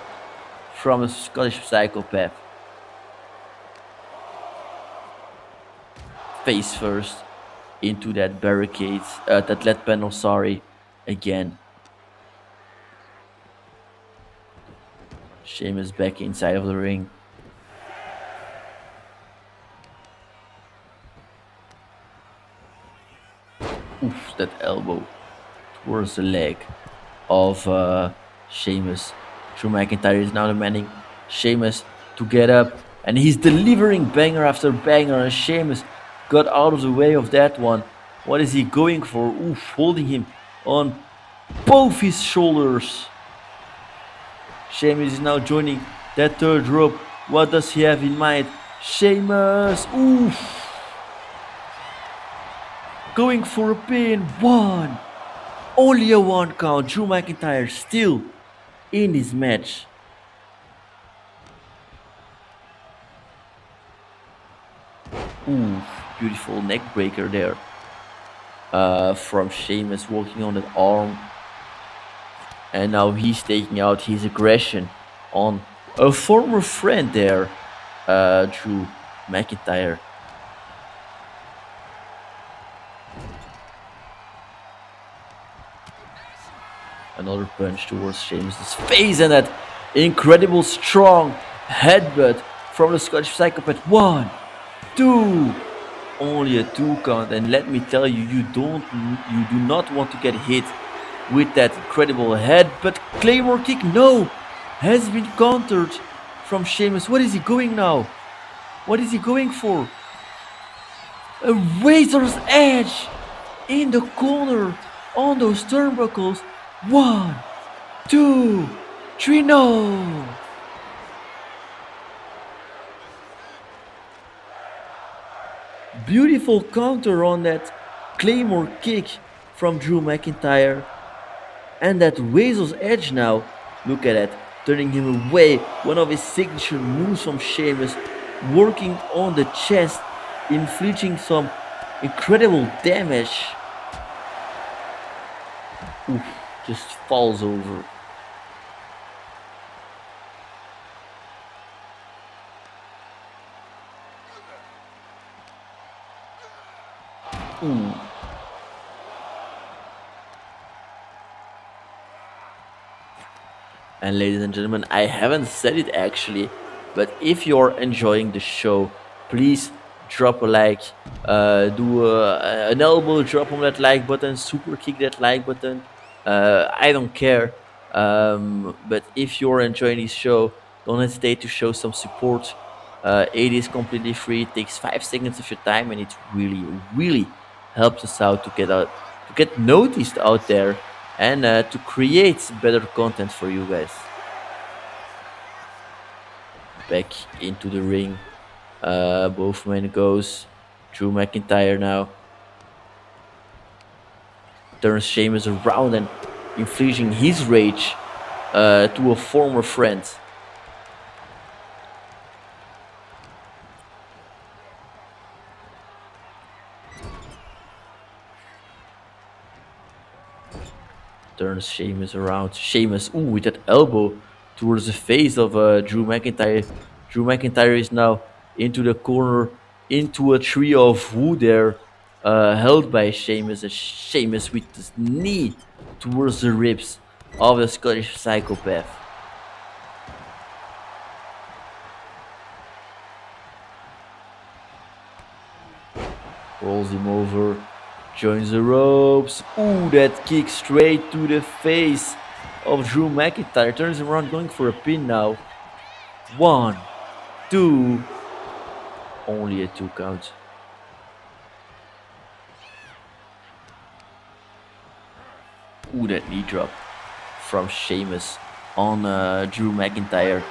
from a Scottish psychopath. face first into that barricade, that lead panel, sorry, again. Sheamus back inside of the ring. Oof, that elbow towards the leg of Sheamus. Drew McIntyre is now demanding Sheamus to get up, and he's delivering banger after banger, and Sheamus got out of the way of that one. What is he going for? Oof, holding him on both his shoulders. Sheamus is now joining that third rope. What does he have in mind? Sheamus, oof, going for a pin. One, only a one count. Drew McIntyre still in this match. Ooh, beautiful neck breaker there from Sheamus, walking on that arm. And now he's taking out his aggression on a former friend there, Drew McIntyre. Another punch towards Sheamus' face, and that incredible strong headbutt from the Scottish Psychopath. One, two, only a two count. And let me tell you, you do not want to get hit with that incredible head. But Claymore kick, no, has been countered from Sheamus. What is he going now? What is he going for? A razor's edge in the corner on those turnbuckles. One, two, three, no. Beautiful counter on that Claymore kick from Drew McIntyre. And that razor's edge now, look at that, turning him away. One of his signature moves from Sheamus, working on the chest, inflicting some incredible damage. Oof, just falls over. Ooh. And ladies and gentlemen, I haven't said it actually, but if you're enjoying the show, please drop a like, do an elbow drop on that like button, super kick that like button. I don't care. But if you're enjoying this show, don't hesitate to show some support. It is completely free. It takes 5 seconds of your time, and it really, really helps us out to get noticed out there, and to create better content for you guys. Back into the ring. Both men goes. Drew McIntyre now turns Sheamus around and inflicting his rage to a former friend. Turns Sheamus around. Sheamus, ooh, with that elbow towards the face of Drew McIntyre. Drew McIntyre is now into the corner, into a trio of wood there, held by Sheamus. And Sheamus with his knee towards the ribs of the Scottish Psychopath. Rolls him over. Joins the ropes. Ooh, that kick straight to the face of Drew McIntyre. Turns him around, going for a pin now. 1, 2. Only a 2 count. Ooh, that knee drop from Sheamus on Drew McIntyre.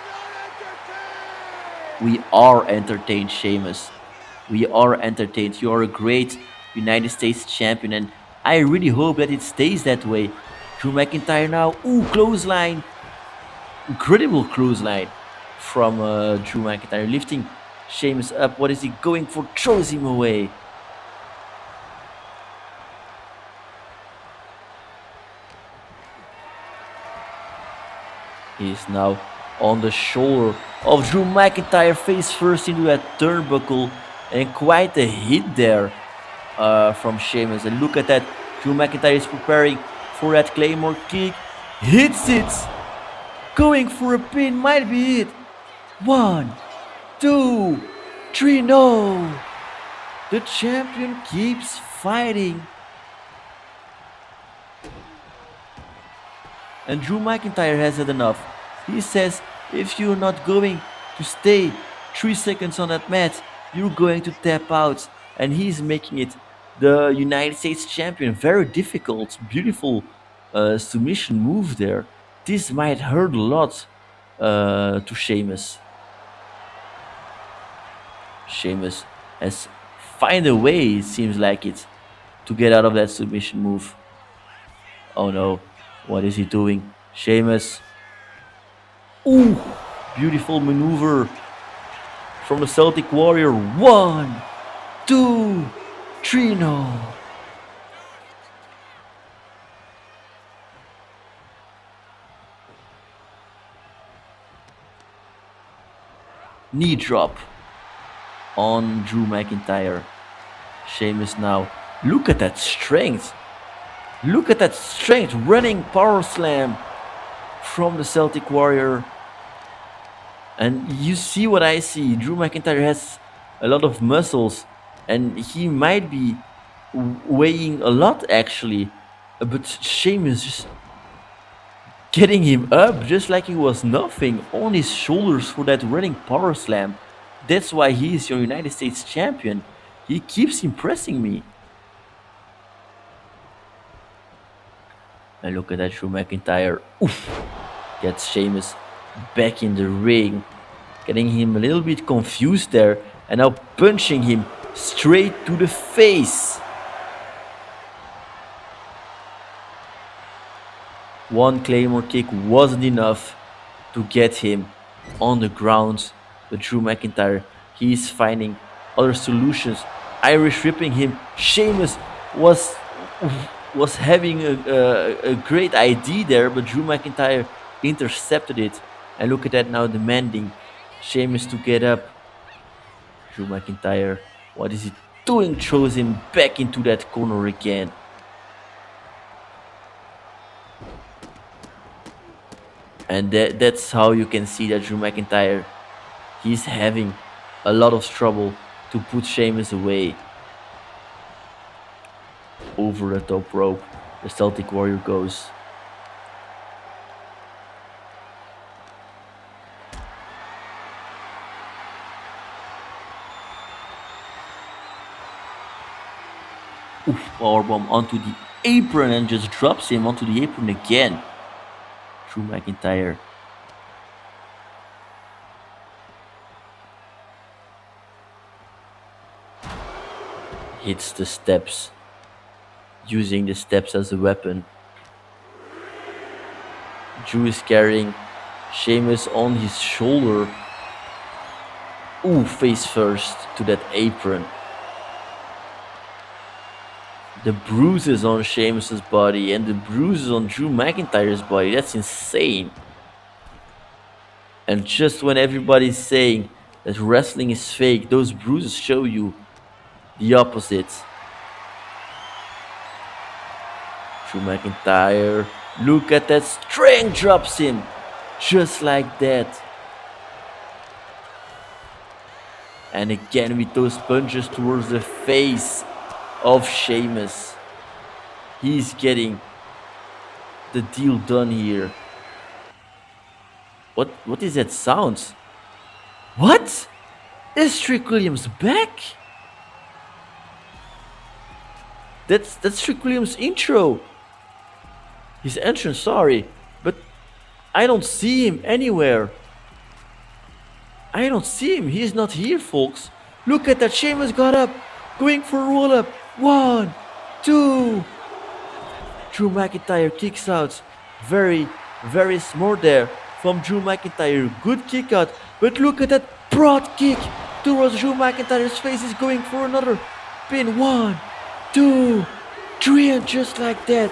We are entertained, Sheamus. We are entertained. You are a great United States champion, and I really hope that it stays that way. Drew McIntyre now. Ooh, clothesline. Incredible clothesline from Drew McIntyre. Lifting Sheamus up. What is he going for? Throws him away. He is now on the shoulder of Drew McIntyre, face first into that turnbuckle. And quite a hit there from Sheamus. And look at that. Drew McIntyre is preparing for that Claymore kick. Hits it. Going for a pin. Might be it. 1, 2, 3. No. The champion keeps fighting. And Drew McIntyre has had enough. He says, if you're not going to stay 3 seconds on that mat, you're going to tap out. And he's making it the United States champion. Very difficult, beautiful submission move there. This might hurt a lot to Sheamus. Sheamus has find a way, it seems like it, to get out of that submission move. Oh no, what is he doing? Sheamus. Ooh, beautiful maneuver from the Celtic Warrior. 1, 2, 3, no. Knee drop on Drew McIntyre. Sheamus now. Look at that strength. Look at that strength. Running power slam from the Celtic Warrior. And you see what I see. Drew McIntyre has a lot of muscles. And he might be weighing a lot actually. But Sheamus just getting him up just like he was nothing on his shoulders for that running power slam. That's why he is your United States champion. He keeps impressing me. And look at that, Drew McIntyre. Oof. Gets Sheamus back in the ring. Getting him a little bit confused there. And now punching him straight to the face. One Claymore kick wasn't enough to get him on the ground. But Drew McIntyre, he's finding other solutions. Irish ripping him. Sheamus was having a great idea there, but Drew McIntyre intercepted it. And look at that now, demanding Sheamus to get up. Drew McIntyre, what is he doing? Throws him back into that corner again. And that's how you can see that Drew McIntyre, he's having a lot of trouble to put Sheamus away. Over the top rope, the Celtic Warrior goes. Oof, powerbomb onto the apron and just drops him onto the apron again. Drew McIntyre. Hits the steps, using the steps as a weapon. Drew is carrying Sheamus on his shoulder. Ooh, face first to that apron. The bruises on Sheamus's body and the bruises on Drew McIntyre's body, that's insane. And just when everybody's saying that wrestling is fake, those bruises show you the opposite. Drew McIntyre, look at that strength, drops him just like that. And again with those punches towards the face of Sheamus. He's getting the deal done here. What is that sound? What? Is Trick Williams back? That's Trick Williams' intro. His entrance, sorry. But I don't see him anywhere. I don't see him. He's not here, folks. Look at that. Sheamus got up. Going for a roll up. 1, 2. Drew McIntyre kicks out. Very, very smart there from Drew McIntyre. Good kick out. But look at that broad kick towards Drew McIntyre's face. He's going for another pin. 1, 2, 3. And just like that,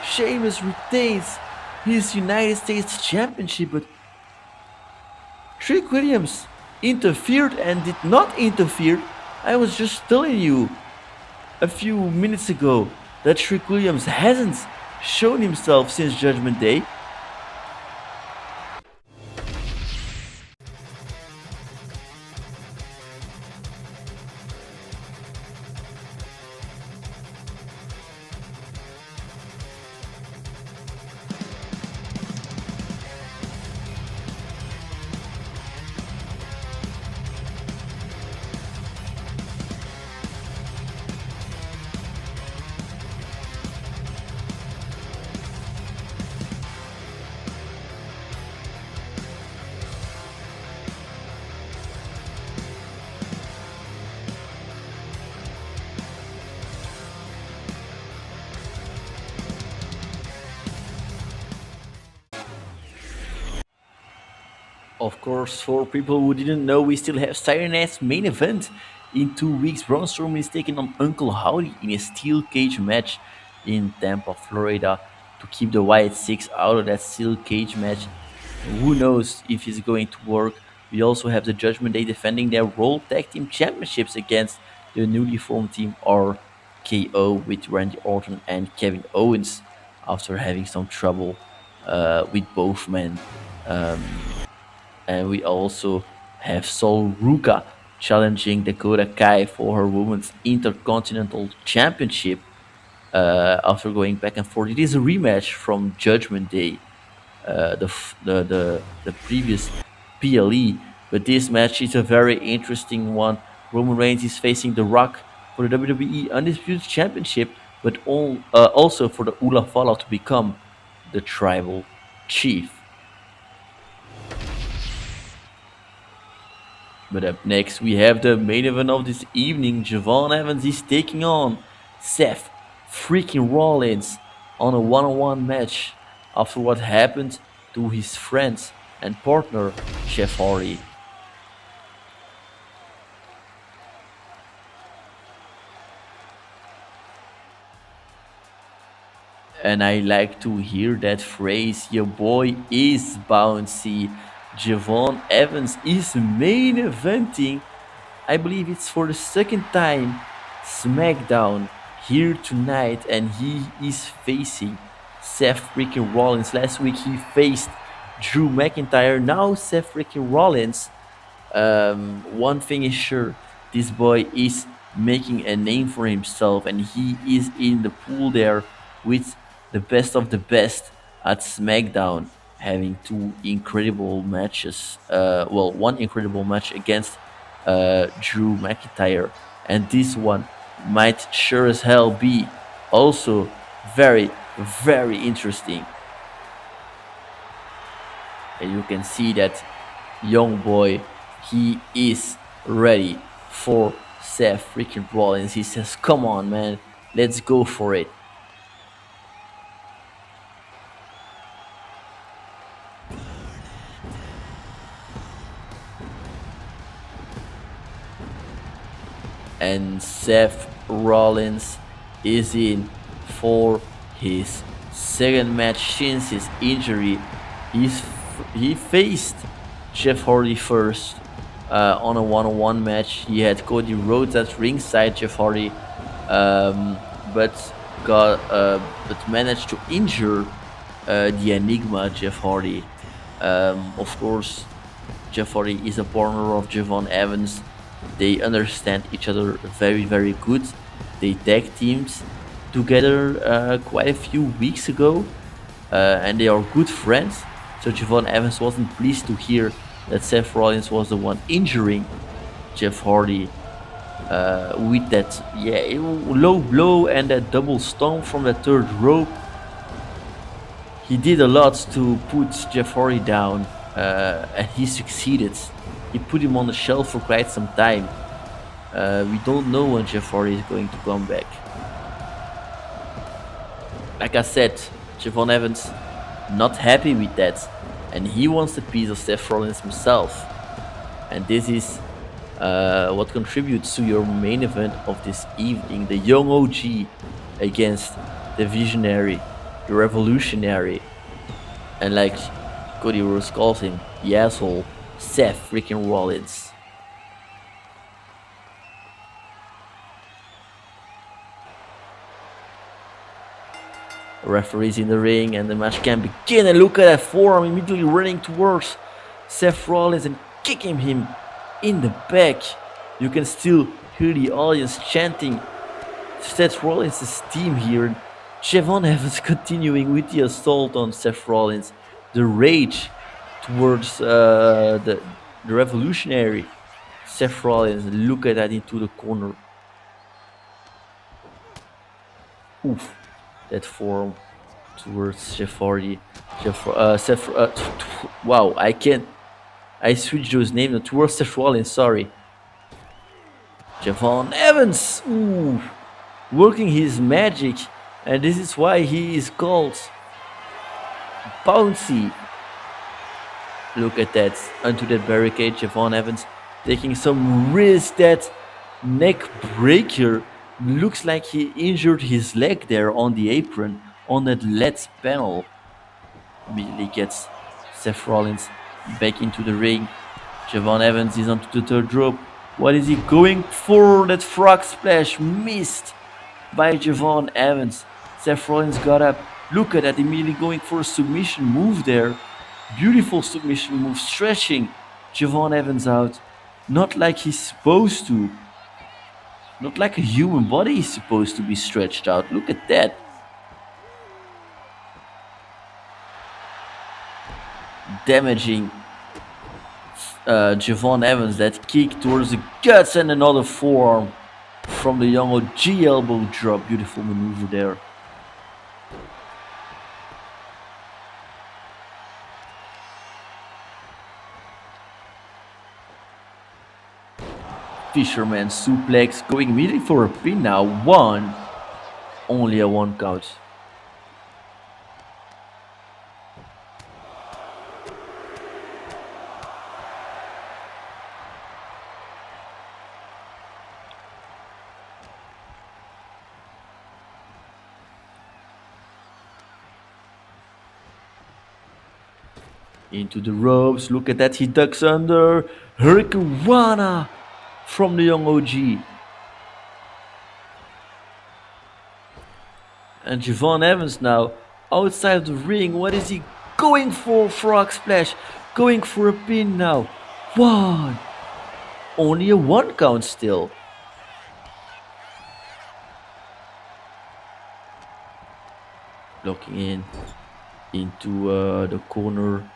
Sheamus retains his United States Championship. But Trick Williams interfered and did not interfere I was just telling you a few minutes ago that Trick Williams hasn't shown himself since Judgment Day. Of course, for people who didn't know, we still have Saturday Night's main event. In 2 weeks, Braun Strowman is taking on Uncle Howdy in a steel cage match in Tampa, Florida, to keep the Wyatt Six out of that steel cage match. Who knows if it's going to work? We also have the Judgment Day defending their World Tag Team Championships against the newly formed Team RKO with Randy Orton and Kevin Owens after having some trouble with both men. Um, and we also have Sol Ruka challenging Dakota Kai for her Women's Intercontinental Championship after going back and forth. It is a rematch from Judgment Day, the previous PLE, but this match is a very interesting one. Roman Reigns is facing The Rock for the WWE Undisputed Championship, but also for the Ula Fala to become the Tribal Chief. But up next, we have the main event of this evening. Javon Evans is taking on Seth freaking Rollins on a one-on-one match after what happened to his friends and partner, Jeff Hardy. And I like to hear that phrase, your boy is bouncy. Javon Evans is main eventing, I believe it's for the second time, SmackDown here tonight, and he is facing Seth freaking Rollins. Last week he faced Drew McIntyre, now Seth freaking Rollins. One thing is sure, this boy is making a name for himself, and he is in the pool there with the best of the best at SmackDown, having two incredible matches. Well, one incredible match against Drew McIntyre, and this one might sure as hell be also very, very interesting. And you can see that young boy, he is ready for Seth freaking Rollins. He says, come on, man, let's go for it. And Seth Rollins is in for his second match since his injury. He faced Jeff Hardy first on a one-on-one match. He had Cody Rhodes at ringside. Jeff Hardy, but but managed to injure the Enigma Jeff Hardy. Of course, Jeff Hardy is a partner of Javon Evans. They understand each other very, very good. They tag teams together quite a few weeks ago, and they are good friends. So Javon Evans wasn't pleased to hear that Seth Rollins was the one injuring Jeff Hardy with that low blow and that double stomp from the third rope. He did a lot to put Jeff Hardy down, and he succeeded. He put him on the shelf for quite some time. We don't know when Jeff Hardy is going to come back. Like I said, Javon Evans not happy with that, and he wants a piece of Seth Rollins himself. And this is what contributes to your main event of this evening: the young OG against the visionary, the revolutionary, and like Cody Rhodes calls him, the asshole, Seth freaking Rollins. Referees in the ring and the match can begin. And look at that forearm immediately running towards Seth Rollins and kicking him in the back. You can still hear the audience chanting Seth Rollins' team here. Javon Evans continuing with the assault on Seth Rollins. The rage towards the revolutionary Seth Rollins. Look at that into the corner. Oof, that form towards Jeff Hardy. Wow, I can't. I switched those names towards Seth Rollins. Sorry, Javon Evans. Ooh, working his magic, and this is why he is called Bouncy. Look at that, onto that barricade, Javon Evans taking some risk. That neck breaker looks like he injured his leg there on the apron, on that lead panel. Immediately gets Seth Rollins back into the ring. Javon Evans is onto the third rope. What is he going for? That frog splash missed by Javon Evans. Seth Rollins got up. Look at that, immediately going for a submission move there. Beautiful submission move, stretching Javon Evans out. Not like he's supposed to. Not like a human body is supposed to be stretched out. Look at that. Damaging Javon Evans. That kick towards the guts and another forearm from the young OG elbow drop. Beautiful maneuver there. Fisherman suplex, going immediately for a pin now. One. Only a 1 count. Into the ropes. Look at that. He ducks under. Hurricanrana from the young OG. And Javon Evans now outside the ring. What is he going for? Frog splash. Going for a pin now. One. Only a 1 count still. Locking in into the corner.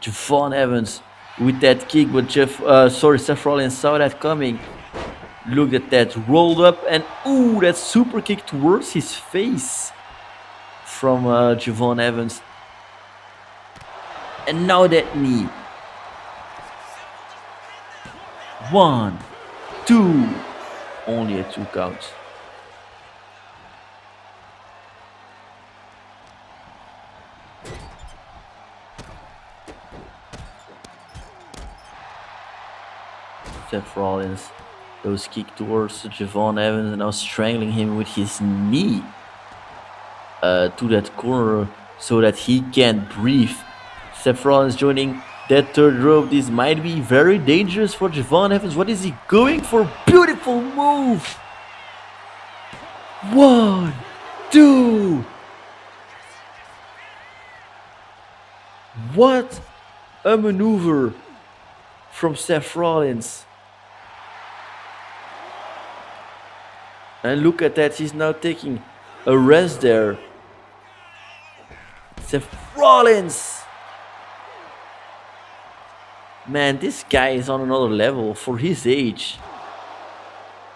Javon Evans with that kick, but Seth Rollins saw that coming. Look at that, rolled up, and ooh, that super kick towards his face from Javon Evans. And now that knee. 1, 2, only a 2 count. Seth Rollins, those kick towards Javon Evans, and now strangling him with his knee to that corner so that he can't breathe. Seth Rollins joining that third rope. This might be very dangerous for Javon Evans. What is he going for? Beautiful move. 1, 2. What a maneuver from Seth Rollins. And look at that, he's now taking a rest there. Seth Rollins. Man, this guy is on another level for his age.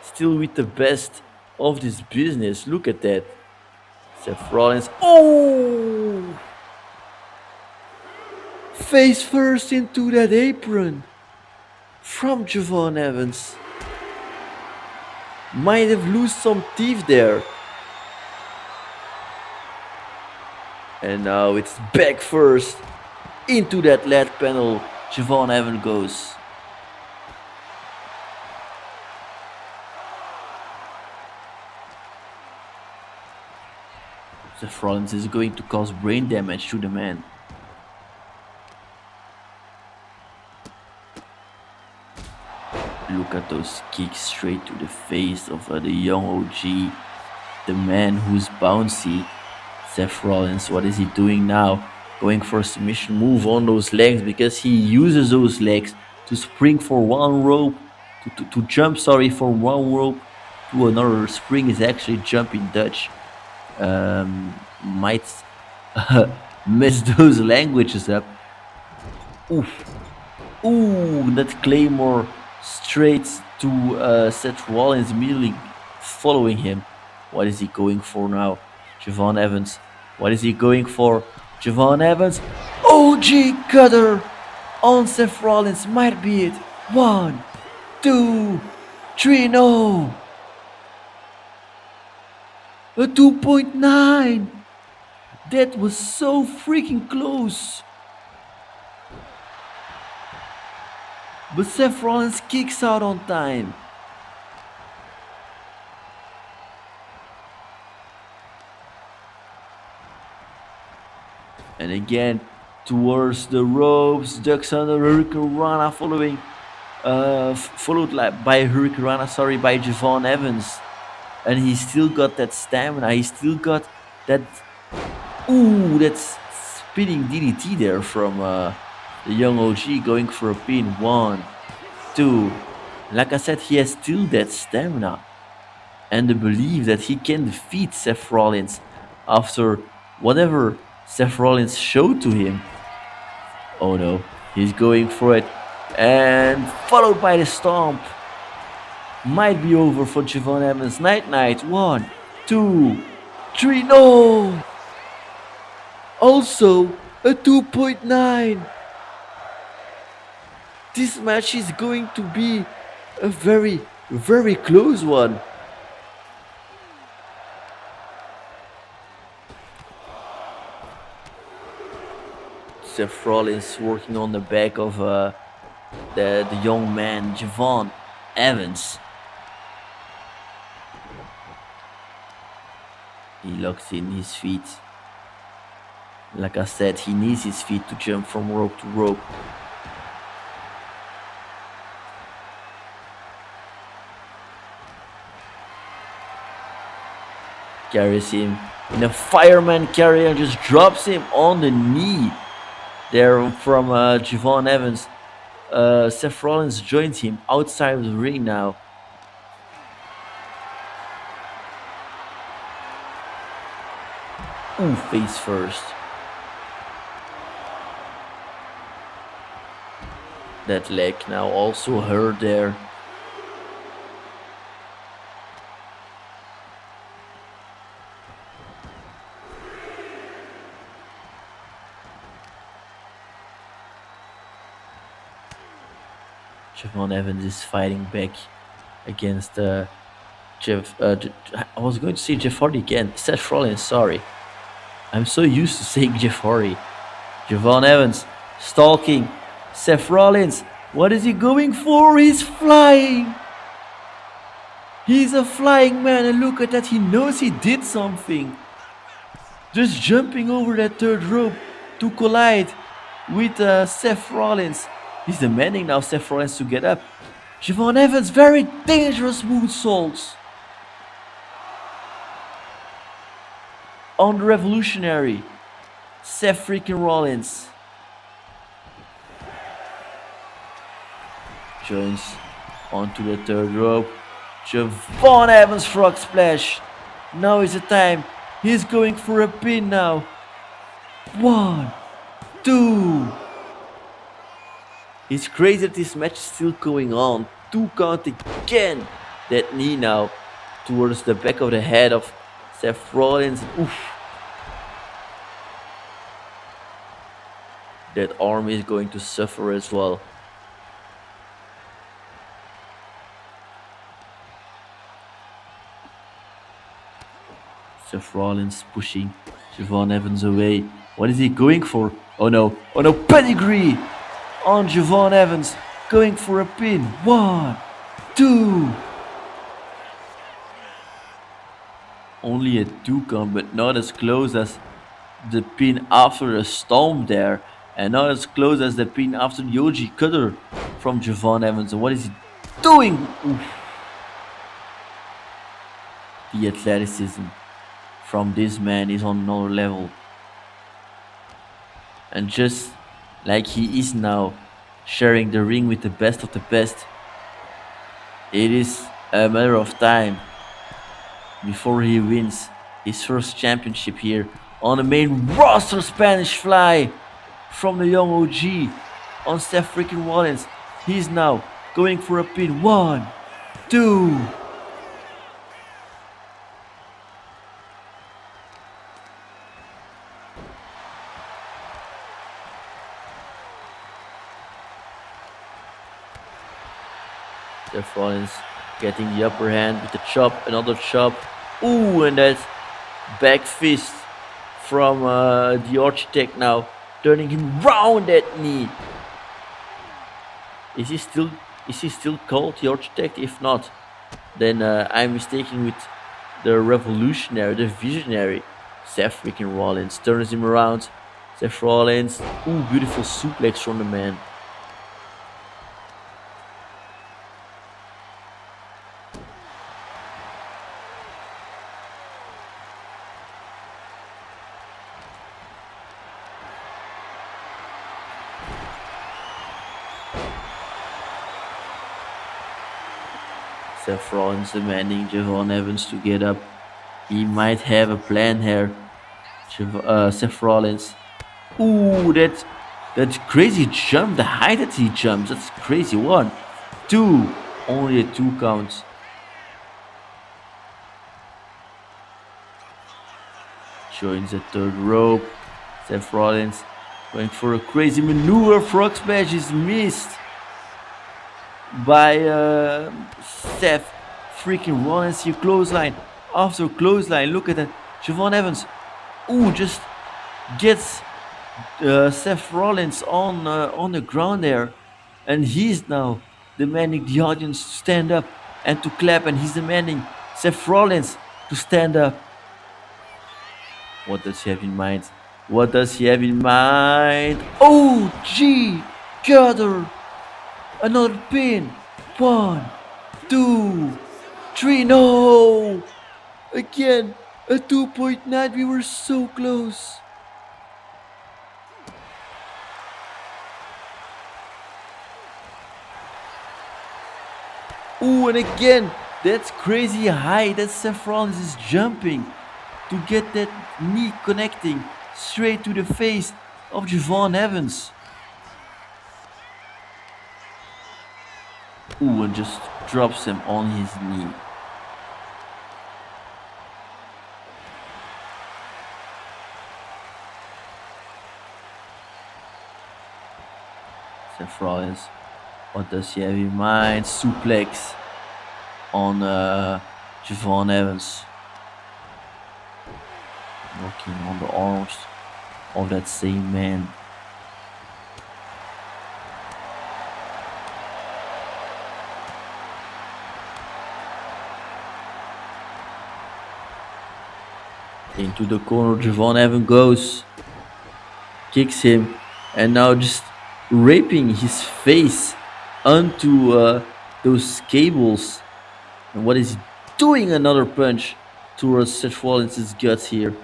Still with the best of this business. Look at that. Seth Rollins. Oh! Face first into that apron from Javon Evans. Might have lost some teeth there. And now it's back first into that lead panel. Javon Evans goes. Seth Rollins is going to cause brain damage to the man. Look at those kicks straight to the face of the young OG. The man who's bouncy. Seth Rollins, what is he doing now? Going for a submission move on those legs because he uses those legs to spring for one rope, to jump, sorry, from one rope to another. Spring is actually jumping Dutch. Might mess those languages up. Oof. Ooh, that Claymore straight to Seth Rollins, immediately following him. What is he going for now? Javon Evans. What is he going for? Javon Evans. OG cutter on Seth Rollins. Might be it. 1, 2, 3. No. A 2.9. That was so freaking close. But Seth Rollins kicks out on time. And again, towards the ropes, ducks under Hurricane Rana, followed by Hurricane Rana, by Javon Evans. And he still got that stamina. He still got that, that's spinning DDT there from the young OG, going for a pin. 1, 2. Like I said, he has still that stamina and the belief that he can defeat Seth Rollins after whatever Seth Rollins showed to him. Oh no, he's going for it. And followed by the stomp. Might be over for Javon Evans. Night. 1, 2, 3. No! Also a 2.9. This match is going to be a very, very close one. Seth Rollins working on the back of the young man, Javon Evans. He locks in his feet. Like I said, he needs his feet to jump from rope to rope. Carries him in a fireman carry and just drops him on the knee. There from Javon Evans. Seth Rollins joins him outside of the ring now. Ooh, face first. That leg now also hurt there. Javon Evans is fighting back against Jeff. I was going to say Jeff Hardy again. Seth Rollins, sorry. I'm so used to saying Jeff Hardy. Javon Evans stalking Seth Rollins. What is he going for? He's flying. He's a flying man, and look at that. He knows he did something. Just jumping over that third rope to collide with Seth Rollins. He's demanding now Seth Rollins to get up. Javon Evans, very dangerous moonsaults on the revolutionary Seth freaking Rollins. Jones onto the third rope. Javon Evans frog splash. Now is the time. He's going for a pin now. 1, 2. It's crazy that this match is still going on. 2 count again. That knee now towards the back of the head of Seth Rollins. Oof. That arm is going to suffer as well. Seth Rollins pushing Javon Evans away. What is he going for? Oh no, pedigree on Javon Evans. Going for a pin. 1, 2. Only a 2 count, but not as close as the pin after the stomp there. And not as close as the pin after the OG cutter from Javon Evans. And what is he doing? Oof. The athleticism from this man is on another level. And just like he is now sharing the ring with the best of the best, it is a matter of time before he wins his first championship here on the main roster. Spanish Fly from the young OG on Seth freaking Rollins. He's now going for a pin. 1, 2. Seth Rollins getting the upper hand with the chop, another chop. Ooh, and that back fist from the Architect now, turning him round that knee. Is he still called the Architect? If not, then I'm mistaken with the revolutionary, the visionary. Seth freaking Rollins turns him around. Seth Rollins, ooh, beautiful suplex from the man. Seth Rollins demanding Javon Evans to get up. He might have a plan here. Seth Rollins. Ooh, that crazy jump, the height that he jumps, that's crazy. 1, 2, only a 2 count. Joins the third rope. Seth Rollins going for a crazy maneuver. Frog smash is missed by Seth freaking Rollins. Here, clothesline after clothesline. Look at that. Javon Evans. Ooh, just gets Seth Rollins on the ground there, and he's now demanding the audience to stand up and to clap, and he's demanding Seth Rollins to stand up. What does he have in mind? What does he have in mind? Oh, gee, gather another pin. 1, 2, 3. No, again a 2.9. We were so close. Ooh, and again, that's crazy high that Seth Rollins is jumping to get that knee connecting straight to the face of Javon Evans. Ooh, and just drops him on his knee. Seth Rollins, what does he have in mind? Suplex on Javon Evans. Working on the arms of that same man. Into the corner, Javon Evans goes, kicks him, and now just raping his face onto those cables. And what is he doing? Another punch towards Seth Rollins' guts here.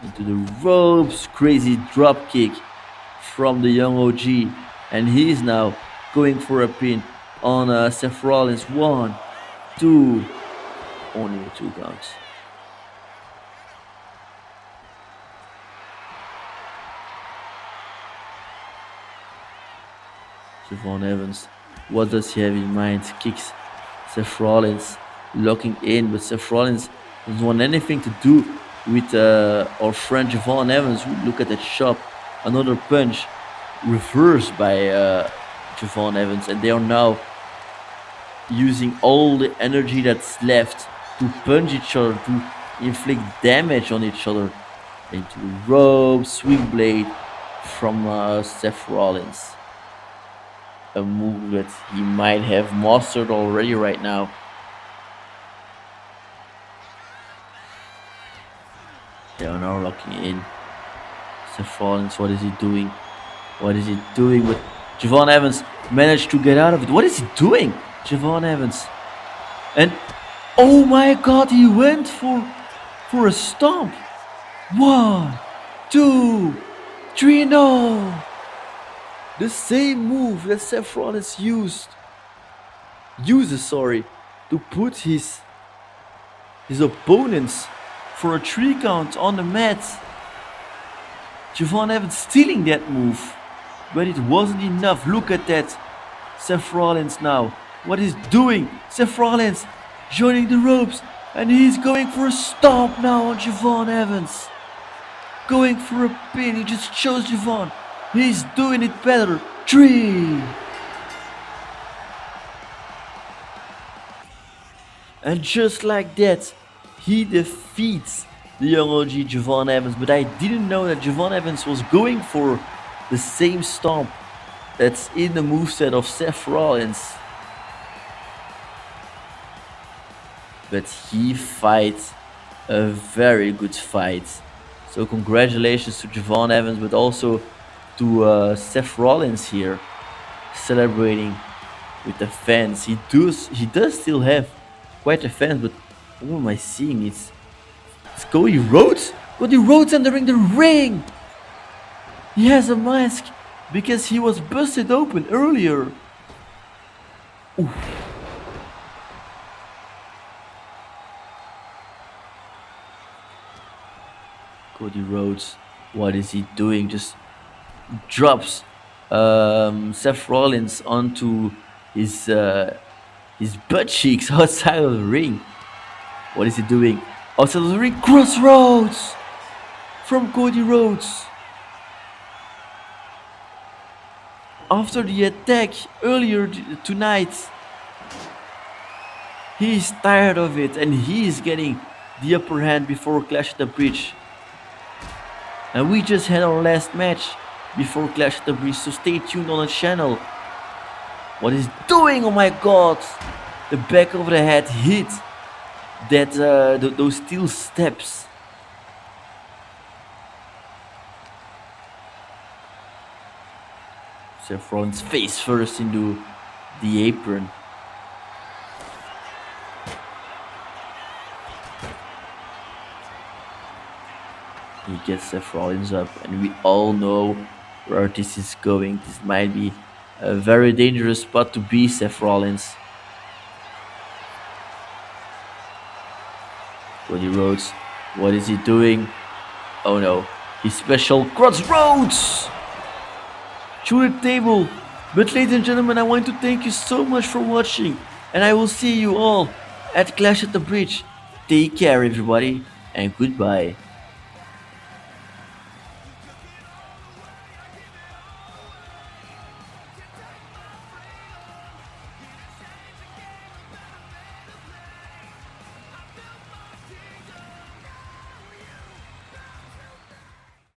Into the ropes, crazy drop kick from the young OG, and he's now going for a pin on Seth Rollins. 1, 2, only 2 counts. Javon Evans, what does he have in mind? Kicks Seth Rollins, locking in, but Seth Rollins doesn't want anything to do with our friend Javon Evans. Look at that chop, another punch, reversed by Javon Evans, and they are now using all the energy that's left to punch each other, to inflict damage on each other. Into the rope, swing blade from Seth Rollins. A move that he might have mastered already right now. They are now locking in. Seth Rollins, what is he doing? What is he doing? But Javon Evans managed to get out of it. What is he doing? Javon Evans. And oh my god, he went for for a stomp. One, two, three, no! The same move that Seth Rollins uses, to put his opponents for a 3 count on the mat. Javon Evans stealing that move, but it wasn't enough. Look at that. Seth Rollins now. What he's doing? Seth Rollins joining the ropes, and he's going for a stomp now on Javon Evans. Going for a pin. He just chose Javon. He's doing it better. 3. And just like that, he defeats the young OG Javon Evans. But I didn't know that Javon Evans was going for the same stomp that's in the moveset of Seth Rollins. But he fights a very good fight. So congratulations to Javon Evans, but also to Seth Rollins here, celebrating with the fans. He does still have quite a fan, but what am I seeing? It's Cody Rhodes? Cody Rhodes entering the ring! He has a mask because he was busted open earlier. Oof. Cody Rhodes, what is he doing? Just drops Seth Rollins onto his butt cheeks outside of the ring. What is he doing? Outside of the ring, crossroads from Cody Rhodes. After the attack earlier tonight, he is tired of it and he is getting the upper hand before Clash at the Bridge. And we just had our last match before Clash at the Bridge, so stay tuned on the channel. What is doing? Oh my god! The back of the head hit that those steel steps. Seth Rollins face first into the apron. He gets Seth Rollins up, and we all know where this is going. This might be a very dangerous spot to be, Seth Rollins. Cody Rhodes, what is he doing? Oh no, his special crossroads through the table. But ladies and gentlemen, I want to thank you so much for watching, and I will see you all at Clash at the Bridge. Take care everybody, and goodbye.